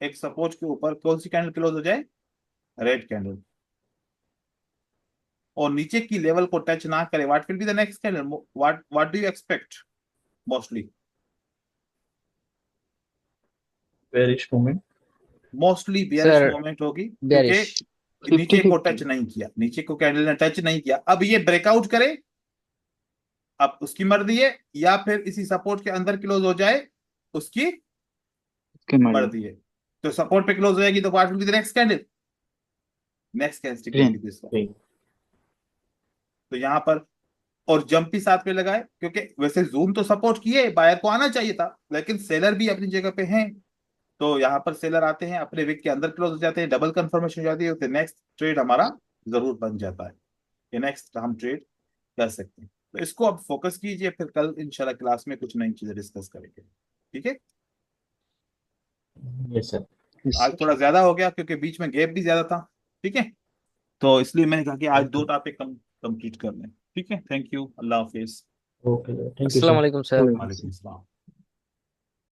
एक सपोर्ट के ऊपर कौन सी कैंडल क्लोज हो जाए? रेड कैंडल, और नीचे की लेवल को टच ना करे, what will be the next candle? What do you expect? Mostly Bearish movement. Mostly bearish sir moment होगी क्योंकि बेरिश। फिफ्टी नीचे को फिफ्टी। टच नहीं किया, नीचे को कैंडल ने टच नहीं किया। अब ये ब्रेकआउट करे, अब उसकी मर्जी है, या फिर इसी सपोर्ट के अंदर क्लोज हो जाए, उसकी इसकी मर्जी। मर्जी है। तो सपोर्ट पे क्लोज हो जाएगी तो what will be the next candle? Next candlestick will green. Be this one. Green. तो यहां पर और जंप भी साथ में लगाए, क्योंकि वैसे जूम तो सपोर्ट किए, बायर को आना चाहिए था, लेकिन सेलर भी अपनी जगह पे हैं। तो यहाँ पर सेलर आते हैं, अपने विक के अंदर क्लोज हो जाते हैं, डबल कंफर्मेशन हो जाती है, तो नेक्स्ट ट्रेड हमारा जरूर बन जाता है। ये नेक्स्ट हम ट्रेड कर सकते हैं। तो इसको अब फोकस कीजिए, फिर कल इंशाल्लाह क्लास में कुछ नई चीजें डिस्कस करेंगे। ठीक है। Yes sir. आज थोड़ा ज्यादा हो गया क्योंकि बीच में गैप भी ज्यादा था। ठीक है, तो इसलिए मैंने कहा कि आज दो टॉपिक कंप्लीट कर लें। ठीक है, thank you, Allah Hafiz. Okay, thank you अस्सलाम सर। वालेकुम सर। वालेकुम सलाम।